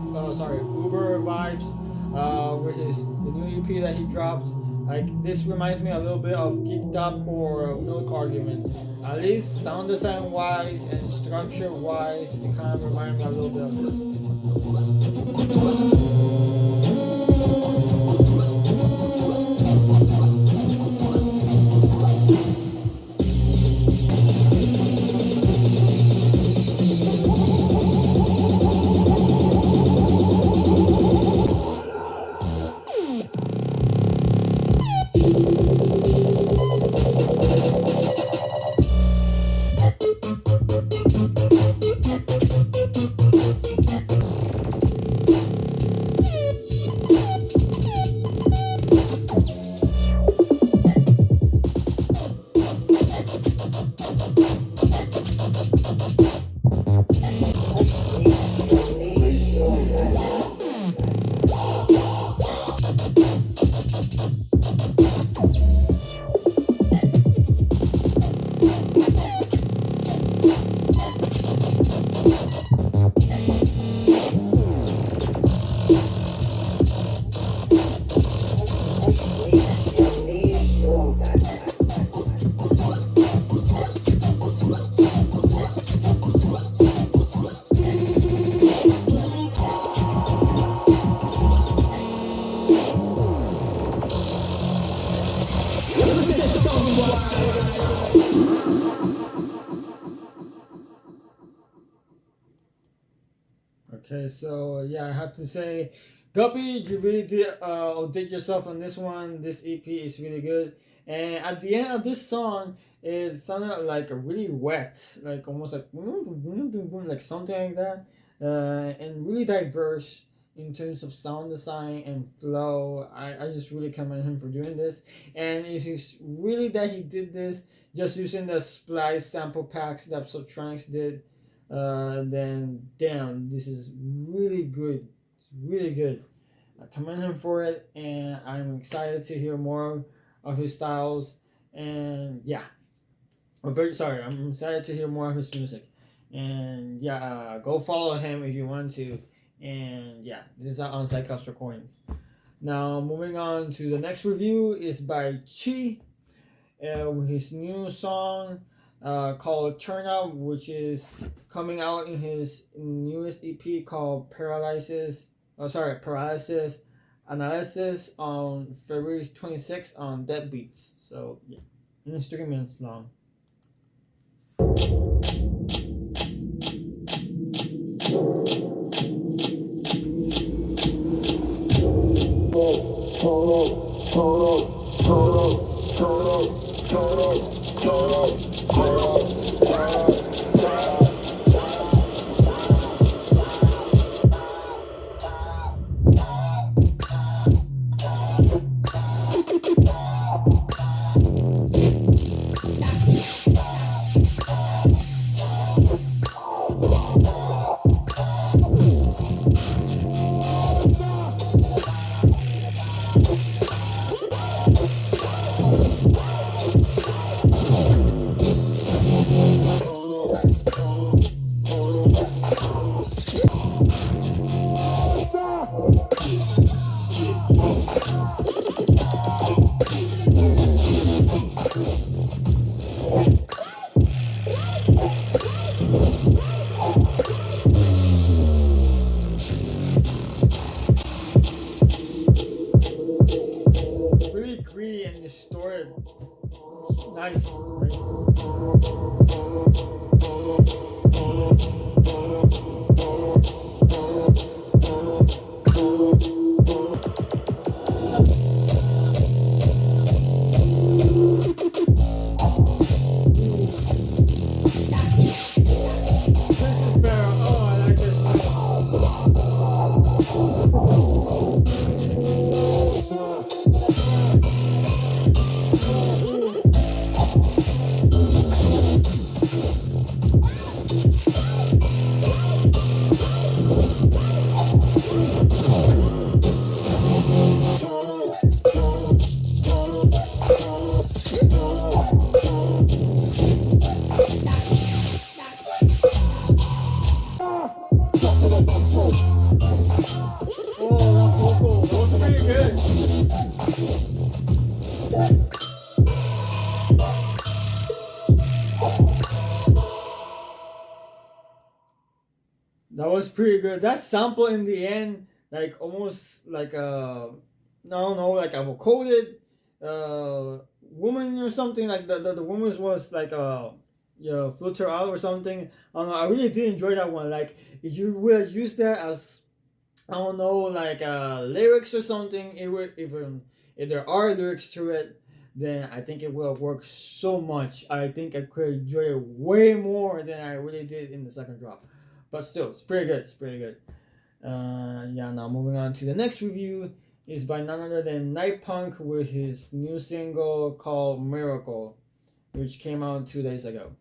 with the new EP that he dropped. Like this reminds me a little bit of Geeked Up or Milk Argument. At least sound design wise and structure wise, it kind of reminds me a little bit of this. Okay, so yeah, I have to say, GUPPI, you really did outdid yourself on this one. This EP is really good, and at the end of this song, it sounded like really wet, like almost like like something like that, and really diverse in terms of sound design and flow. I just really commend him for doing this, and it's really that he did this just using the splice sample packs that Subtronics did. Then damn, this is really good. It's really good. I commend him for it, and I'm excited to hear more of his styles. And yeah, I'm excited to hear more of his music. And yeah, go follow him if you want to. And yeah, this is on Cyclops Recordings. Now moving on to the next review is by Chee, with his new song called Turn Up, which is coming out in his newest EP called Paralysis Analysis on February 26th on Dead Beats. So yeah, it's 3 minutes long. That was pretty good. That sample in the end, like almost like a, I don't know, like a vocoded woman or something. Like the woman was like a, yeah, filter out or something. I don't know. I really did enjoy that one. Like if you will use that as, I don't know, like lyrics or something, it would, even if there are lyrics to it, then I think it will work so much. I think I could enjoy it way more than I really did in the second drop. But still, it's pretty good. It's pretty good. Yeah. Now moving on to the next review is by none other than Nitepunk with his new single called Miracle, which came out 2 days ago.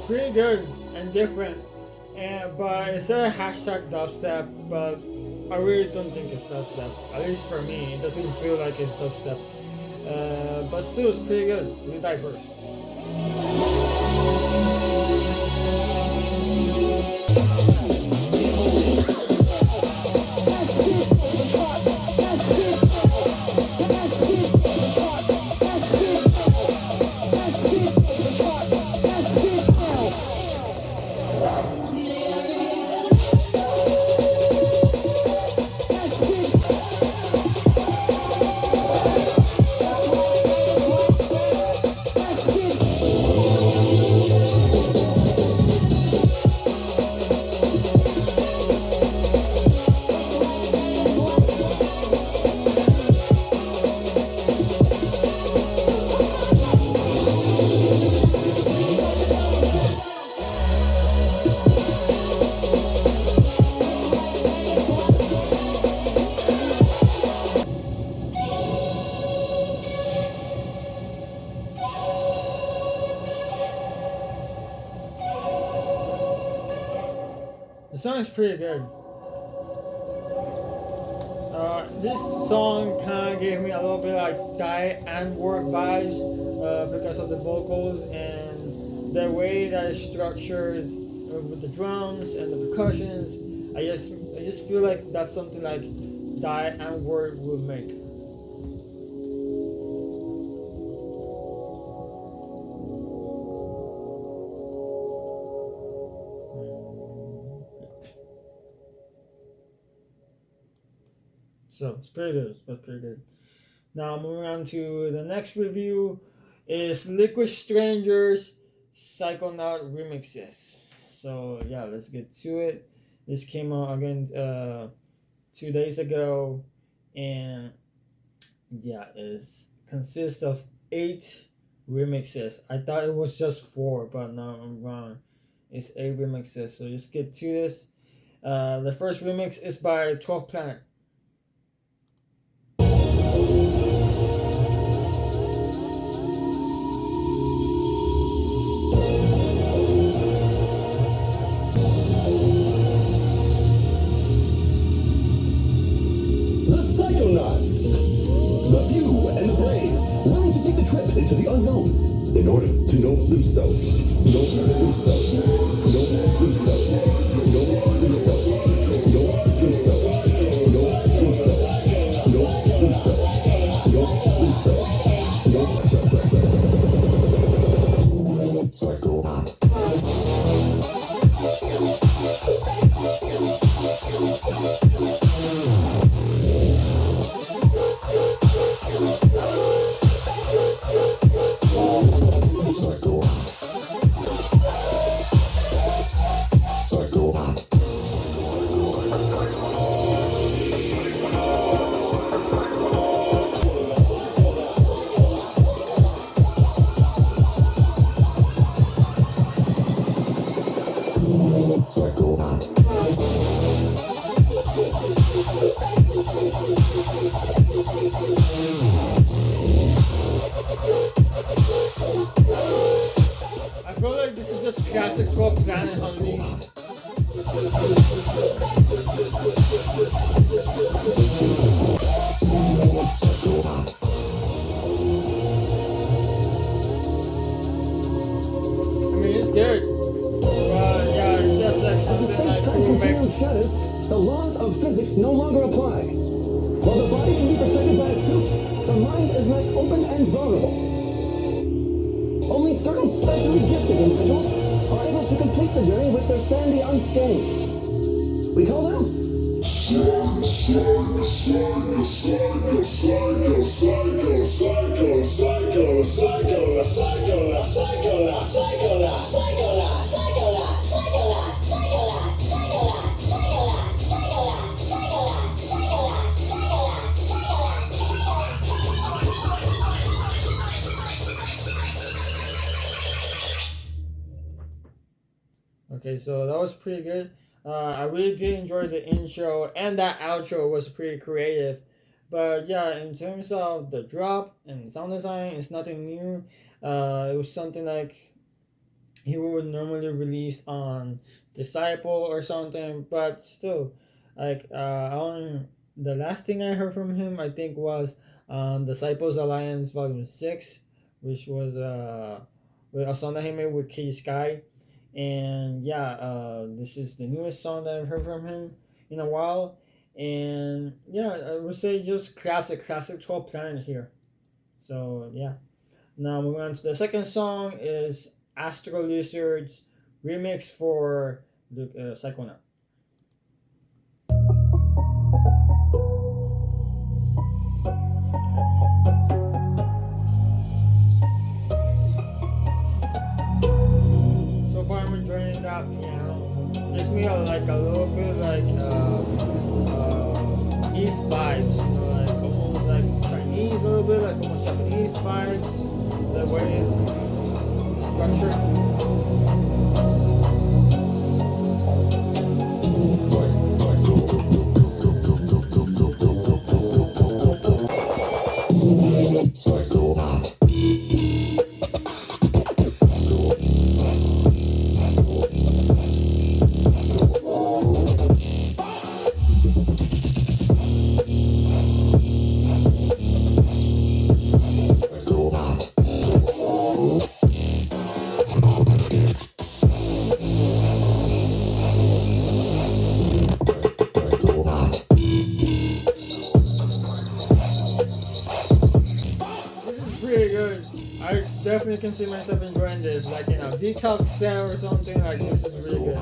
Pretty good and different, and but it said hashtag dubstep, but I really don't think it's dubstep. At least for me, it doesn't feel like it's dubstep. But still, it's pretty good, really diverse. The song is pretty good. This song kind of gave me a little bit like Die Antwoord vibes because of the vocals and the way that it's structured with the drums and the percussions. I just feel like that's something like Die Antwoord would make. So it's pretty good. It's pretty good. Now moving on to the next review is Liquid Stranger's Psychonaut Remixes. So yeah, let's get to it. This came out again 2 days ago, and yeah, it consists of 8 remixes. I thought it was just 4, but no, I'm wrong. It's 8 remixes. So let's get to this. The first remix is by 12 Planet.
The few and the brave, willing to take the trip into the unknown in order to know themselves. Know themselves. Know themselves. Know themselves. Know themselves. Know themselves. Know themselves. Know themselves. Know themselves. Psychonaut.
I feel like this is just classic 12 Planet Unleashed. I mean, it's good. Yeah, it's just like
As the
something like
space-time
cool
continuum shudders, the laws of physics no longer apply. While the body can be protected by a suit, the mind is left open and vulnerable. Only certain specially gifted individuals are able to complete the journey with their sanity unscathed. We call them
Okay, so that was pretty good. I really did enjoy the intro, and that outro was pretty creative. But yeah, in terms of the drop and sound design, it's nothing new. It was something like he would normally release on Disciple or something, but still, like on the last thing I heard from him, I think was on Disciples Alliance Volume 6, which was with a song that he made with K Sky. And yeah, this is the newest song that I've heard from him in a while. And yeah, I would say just classic 12 Planet here. So yeah. Now moving on to the second song is AstroLizard's remix for Psychonaut. So far I'm enjoying that piano. Gives me a little bit like East vibes, you know, like almost like Chinese, a little bit like almost Japanese vibes. The way it's structured. Definitely can see myself enjoying this, like, you know, detox cell or something. Like, this is really good.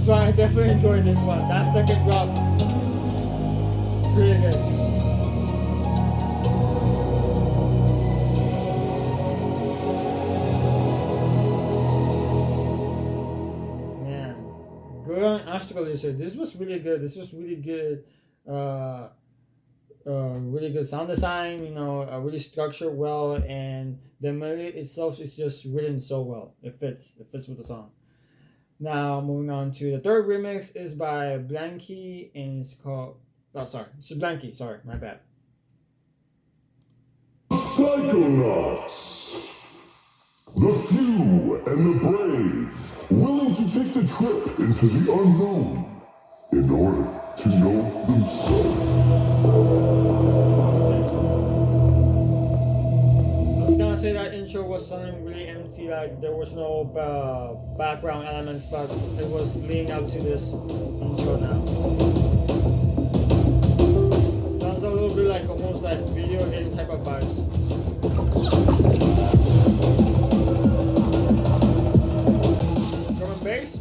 I definitely enjoyed this one. That second drop, pretty good. Man, good on AstroLizard. This was really good. This was really good. Really good sound design. You know, really structured well, and the melody itself is just written so well. It fits. It fits with the song. Now, moving on to the third remix is by Blanke, and it's called... Oh, sorry. It's Blanke. Sorry, my bad.
Psychonauts, the few and the brave, willing to take the trip into the unknown in order to know themselves.
I was gonna say that intro was something really empty, like there was no background elements, but it was leading up to this intro now. Sounds a little bit like almost like video game type of vibes. Drum and bass.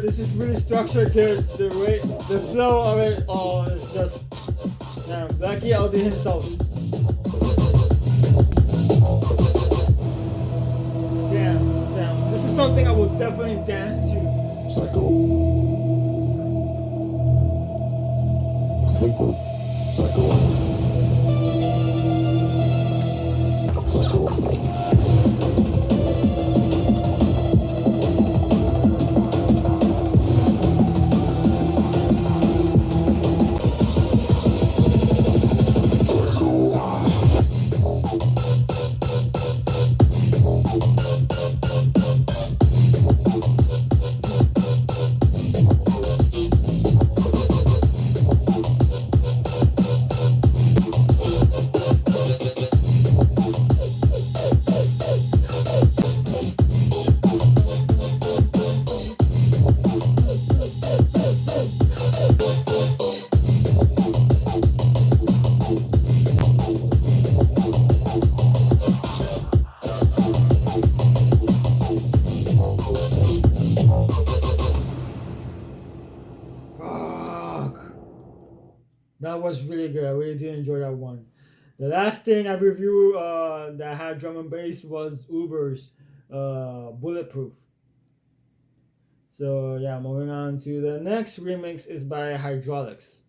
This is really structured good. The way, the flow of it, oh, it's just, damn, Blanke outdid himself. Damn, this is something I will definitely dance to.
Psycho. Vapor. Psycho. Psycho.
That was really good. I really did enjoy that one. The last thing I reviewed that had drum and bass was Uber's Bulletproof. So yeah, moving on to the next remix is by Hydraulix.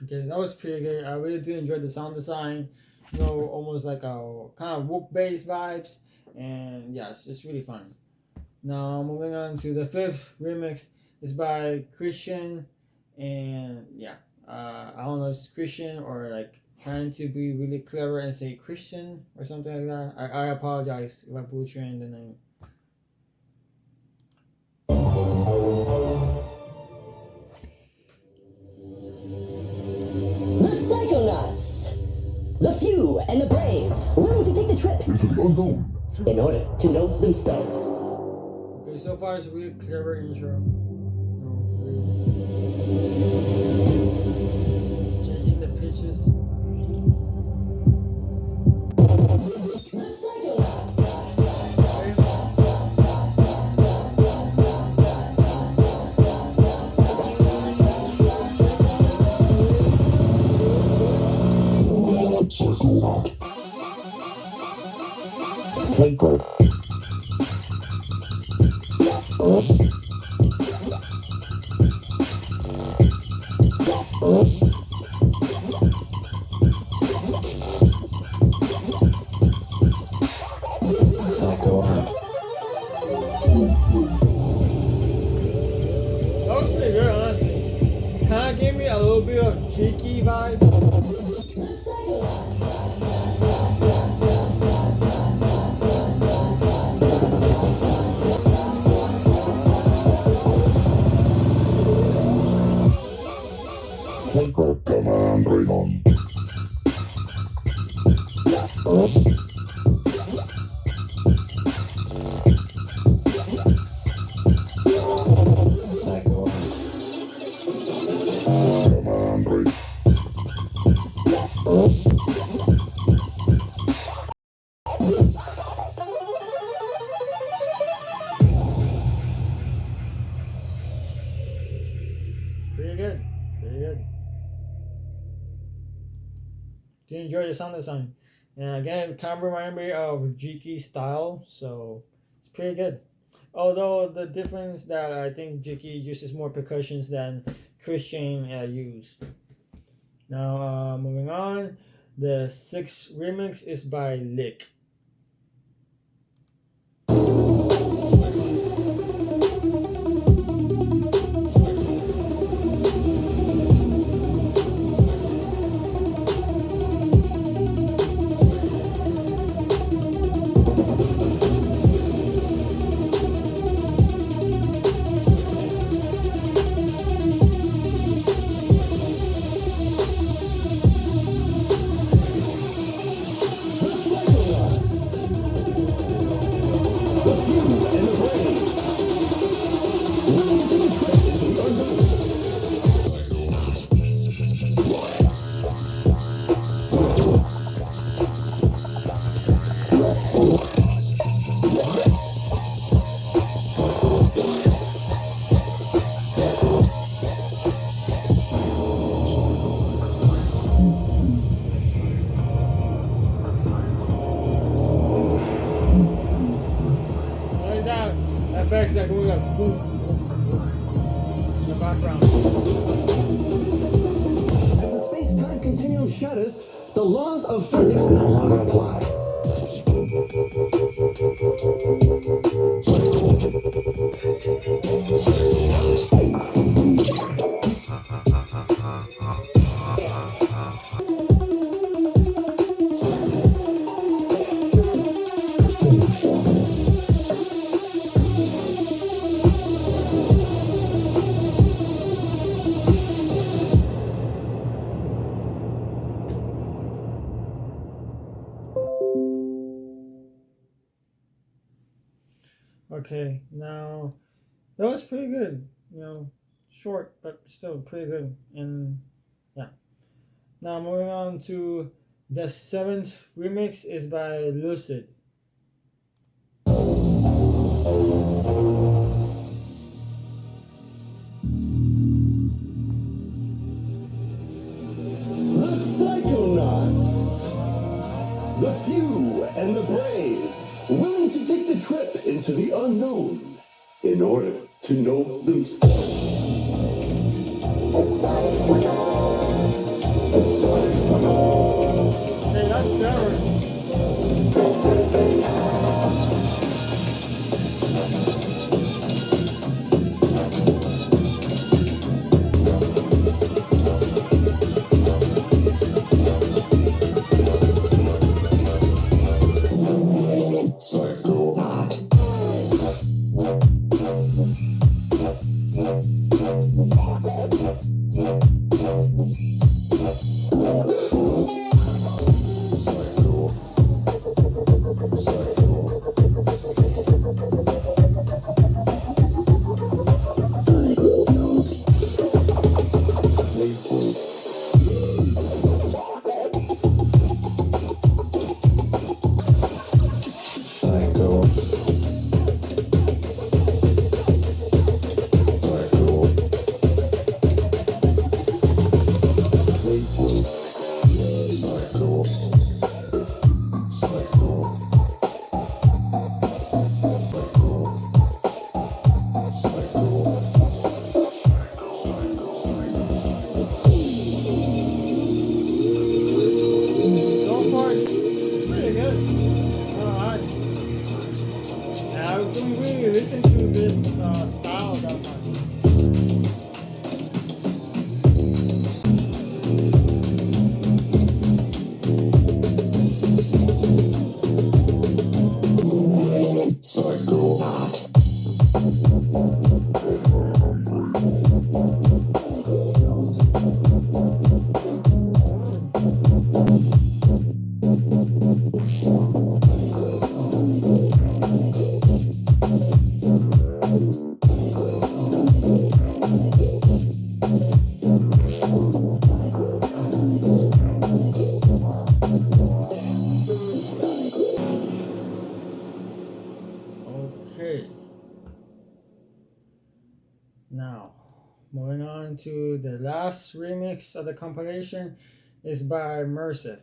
Okay, that was pretty good. I really did enjoy the sound design. You know, almost like a kind of whoop bass vibes, and yes, it's really fun. Now moving on to the fifth remix is by Krischvn, and yeah, I don't know if it's Christian or like trying to be really clever and say Christian or something like that. I apologize if I'm butchering the name.
The Psychonauts, the few and the brave, willing to take the trip
Into the unknown.
in order to know themselves.
Okay, so far it's a really clever intro. Changing the pitches.
The Psychonauts.
Psycho.
That was pretty good, honestly. Kind of gave me a little bit of cheeky vibes.
Psycho. Come on, Raymond. Psycho. Come on, Raymond.
Pretty good. Pretty good. Did enjoy the sound design. And again, it kind of reminded me of Jiki style, so it's pretty good. Although the difference that I think Jiki uses more percussions than Krischvn used. Now, moving on, the sixth remix is by Lick. Like that, effects that going like boom, in the background.
As the space-time continuum shatters, the laws of physics no longer apply.
Okay, now that was pretty good. You know, short but still pretty good. And yeah. Now moving on to the seventh remix is by LUZCID.
The Psychonauts, the few and the brave, willing to take the trip into the unknown in order to know themselves. The Psychonauts.
So far, it's pretty good. Alright. And I don't really listen to this style that much. Okay. Now, moving on to the last remix of the compilation is by Mersiv.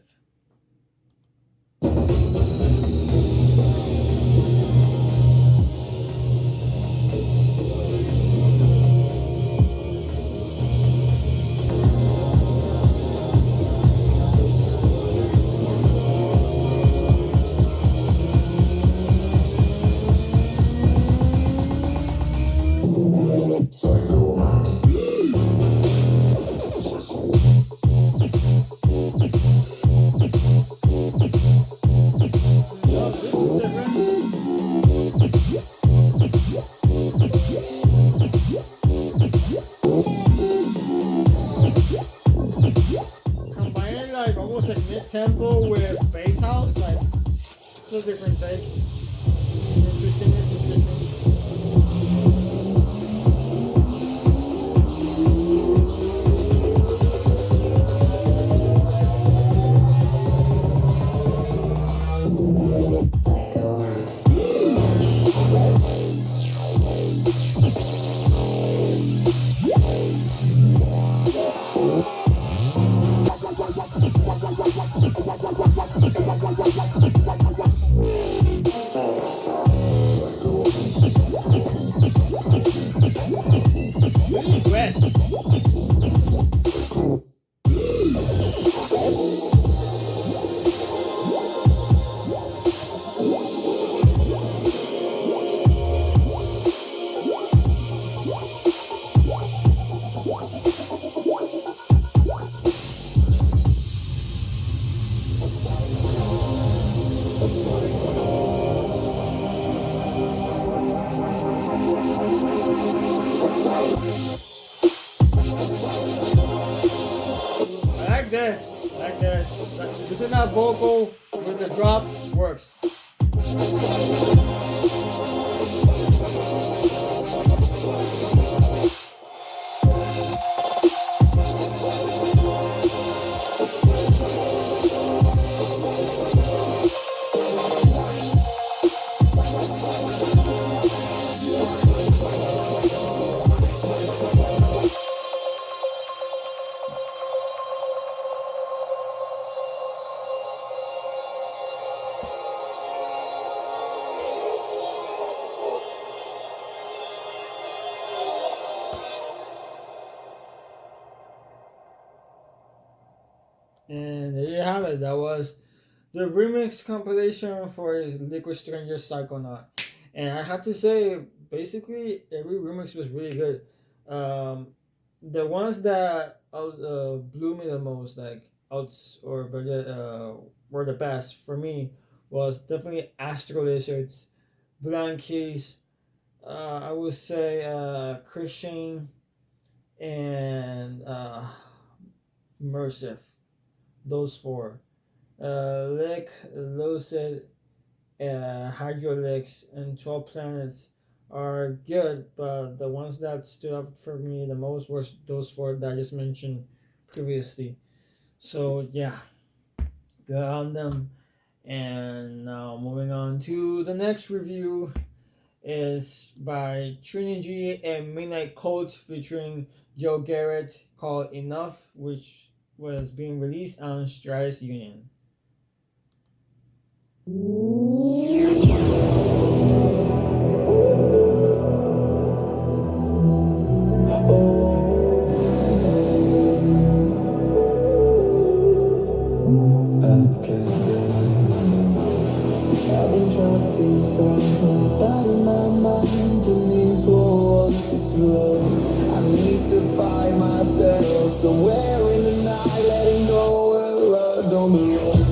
Oh, this is different. Combining like almost like mid-tempo with bass house, like it's a different take. Interesting, it's interesting. Really wet. I like this. I like this. This is not vocal with the drop works. And there you have it. That was the remix compilation for Liquid Stranger Psychonaut. And I have to say, basically, every remix was really good. The ones that blew me the most, like outs or were the best for me, was definitely AstroLizard's, Blanke's, I would say Krischvn and Mersiv. Those four. Lick, LUZCID, Hydraulix, and 12 Planets are good, but the ones that stood out for me the most were those four that I just mentioned previously. So yeah, good on them. And now moving on to the next review is by Trinergy and Midnight Cult featuring Joe Garrett called Enough, which was being released on Strides Union.
I've been trapped inside my body, my mind, and these walls it's low. I need to find myself somewhere in the night, letting go where I don't belong.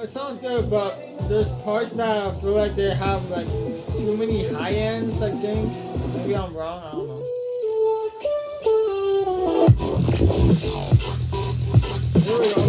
It sounds good, but there's parts that I feel like they have like too many high ends. I think maybe I'm wrong. I don't know. Here we go.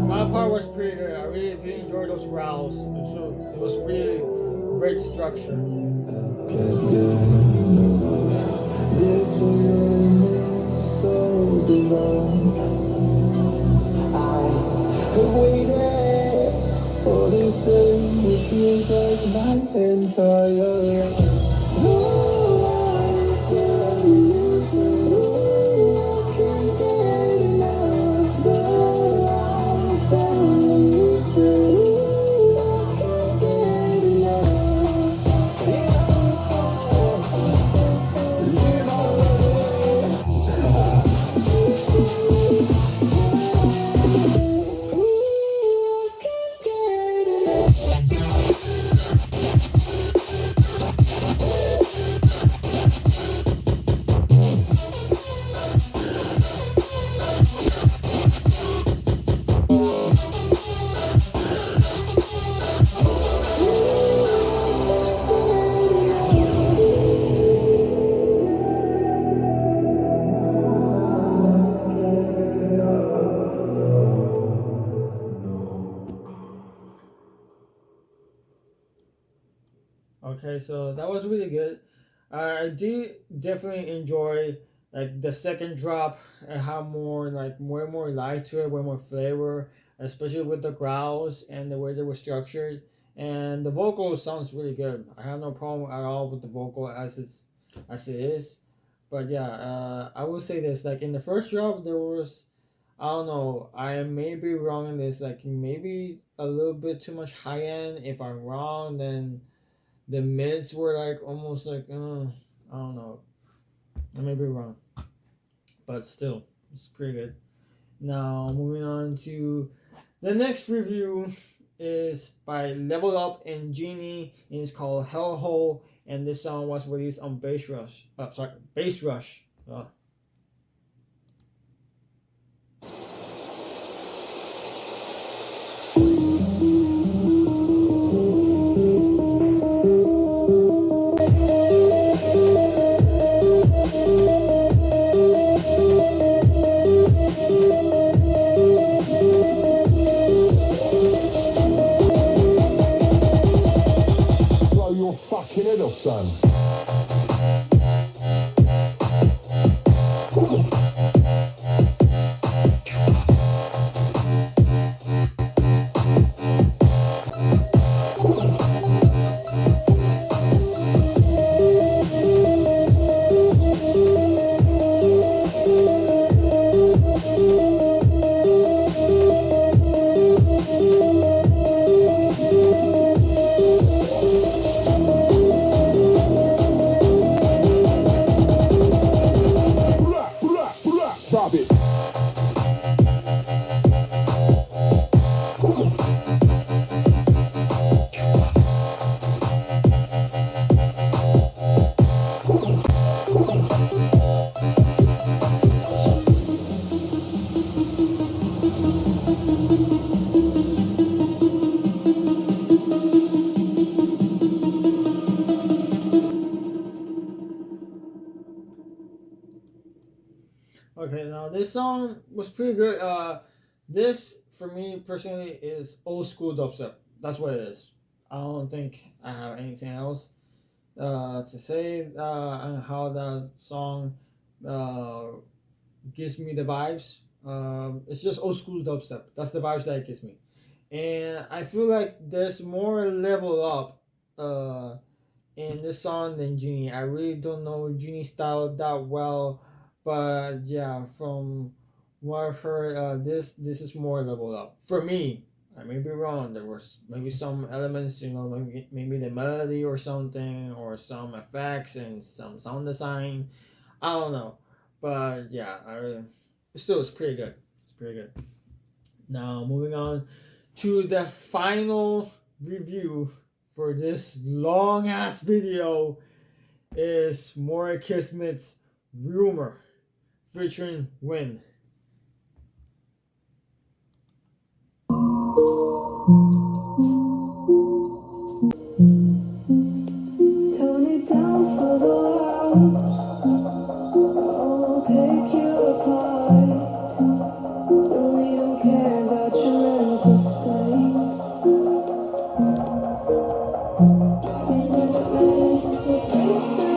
That part was pretty good. I really did enjoy those growls. It was really great structure.
This feeling is so divine. I have waited for this day. It feels like my entire life.
Okay, so that was really good. I did definitely enjoy like the second drop and how more like way more life to it, way more flavor, especially with the growls and the way they were structured. And the vocal sounds really good. I have no problem at all with the vocal as it is. But yeah, I will say this: like in the first drop, there was, I don't know, I may be wrong in this. Like maybe a little bit too much high end. If I'm wrong, then the mids were like almost like I don't know. I may be wrong, but still, it's pretty good. Now moving on to the next review is by Level Up and GEANIE, and it's called Hellhole, and this song was released on Bass Rush. Bass Rush.
Blow your fucking head off, son. Drop it.
Okay, now this song was pretty good. This for me personally is old school dubstep. That's what it is. I don't think I have anything else to say on how that song gives me the vibes. It's just old school dubstep. That's the vibes that it gives me, and I feel like there's more level up in this song than GEANIE. I really don't know GEANIE style that well. But yeah, from what I've heard, this is more leveled up for me. I may be wrong. There was maybe some elements, maybe the melody or something, or some effects and some sound design. I don't know, but yeah, still it's pretty good. It's pretty good. Now moving on to the final review for this long ass video is more Kismet's Rumor featuring Win.
Tone it down for the world. I'll pick you apart. But we don't care about your mental state. Seems like it matters what they say.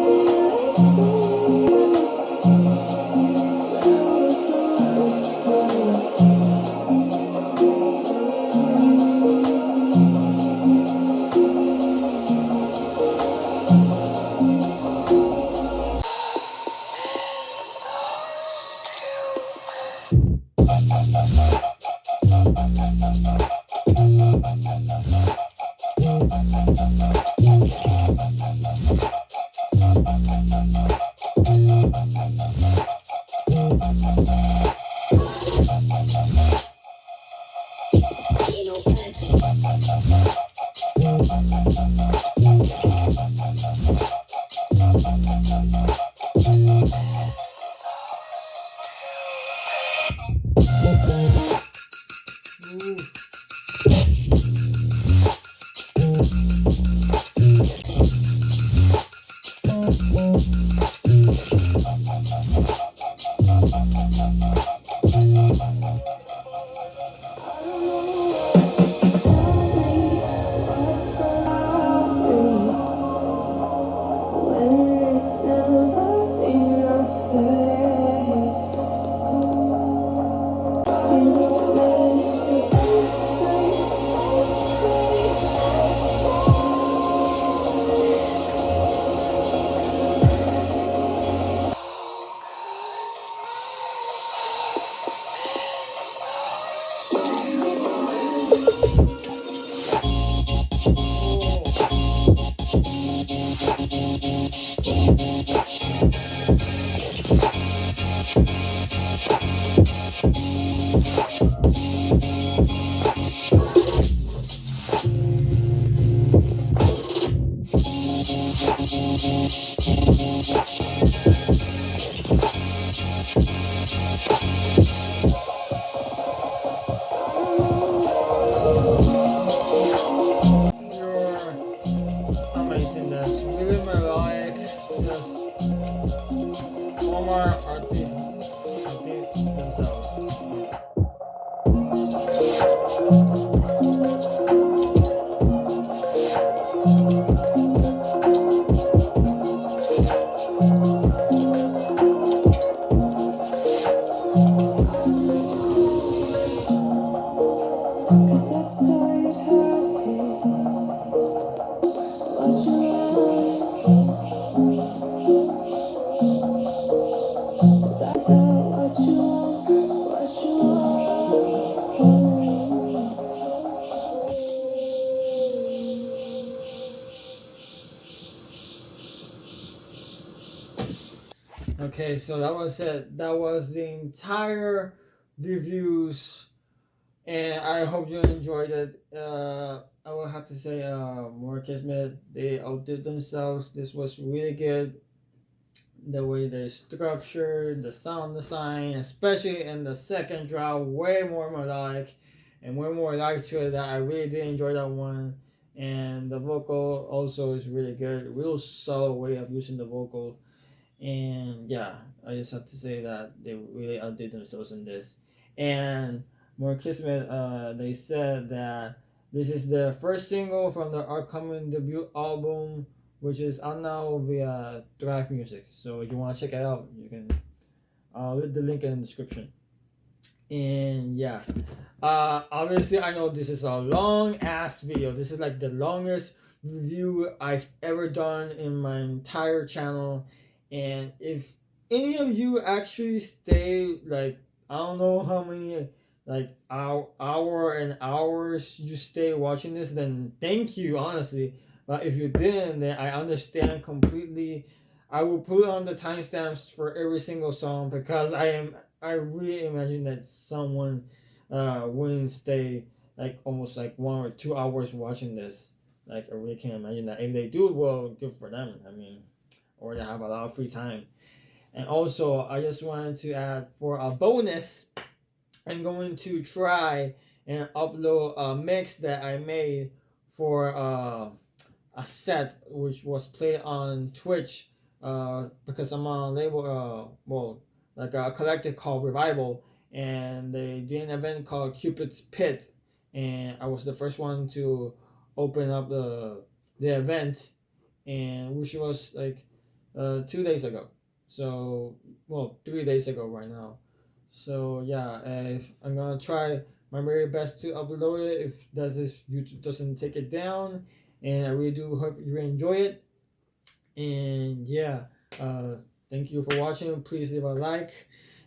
Okay, so that was it. That was the entire reviews, and I hope you enjoyed it. I will have to say, more Kismet, they outdid themselves. This was really good. The way they structured, the sound design, especially in the second drop, way more melodic and way more life to it. That I really did enjoy that one. And the vocal also is really good. Real subtle way of using the vocal. And yeah, I just have to say that they really outdid themselves in this. And more Kismet, they said that this is the first single from the upcoming debut album, which is out now via Drive Music. So if you want to check it out, you can. I'll leave the link in the description. And yeah, obviously I know this is a long ass video. This is like the longest review I've ever done in my entire channel. And if any of you actually stay, like, I don't know how many, like, hour and hours you stay watching this, then thank you, honestly. But if you didn't, then I understand completely. I will put on the timestamps for every single song, because I really imagine that someone wouldn't stay like almost like 1 or 2 hours watching this. Like, I really can't imagine that. If they do, well, good for them. I mean, or they have a lot of free time. And also, I just wanted to add, for a bonus, I'm going to try and upload a mix that I made for a set which was played on Twitch, because I'm on a label, well, like a collective called Revival, and they did an event called Cupid's Pit, and I was the first one to open up the event, and which was like 2 days ago. So, well, 3 days ago right now. So yeah, I'm gonna try my very best to upload it if YouTube doesn't take it down, and I really do hope you enjoy it. And yeah, thank you for watching. Please leave a like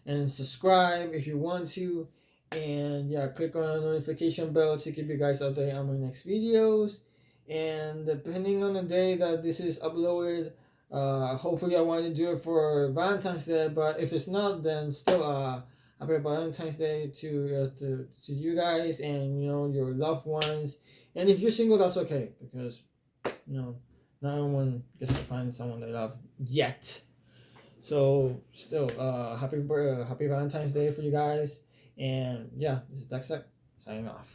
and subscribe if you want to, and yeah, click on the notification bell to keep you guys updated on my next videos. And depending on the day that this is uploaded, hopefully I want to do it for Valentine's Day, but if it's not, then still happy Valentine's Day to you guys and, you know, your loved ones. And if you're single, that's okay, because, you know, not everyone gets to find someone they love yet. So still, happy Valentine's Day for you guys. And yeah, this is Dexter signing off.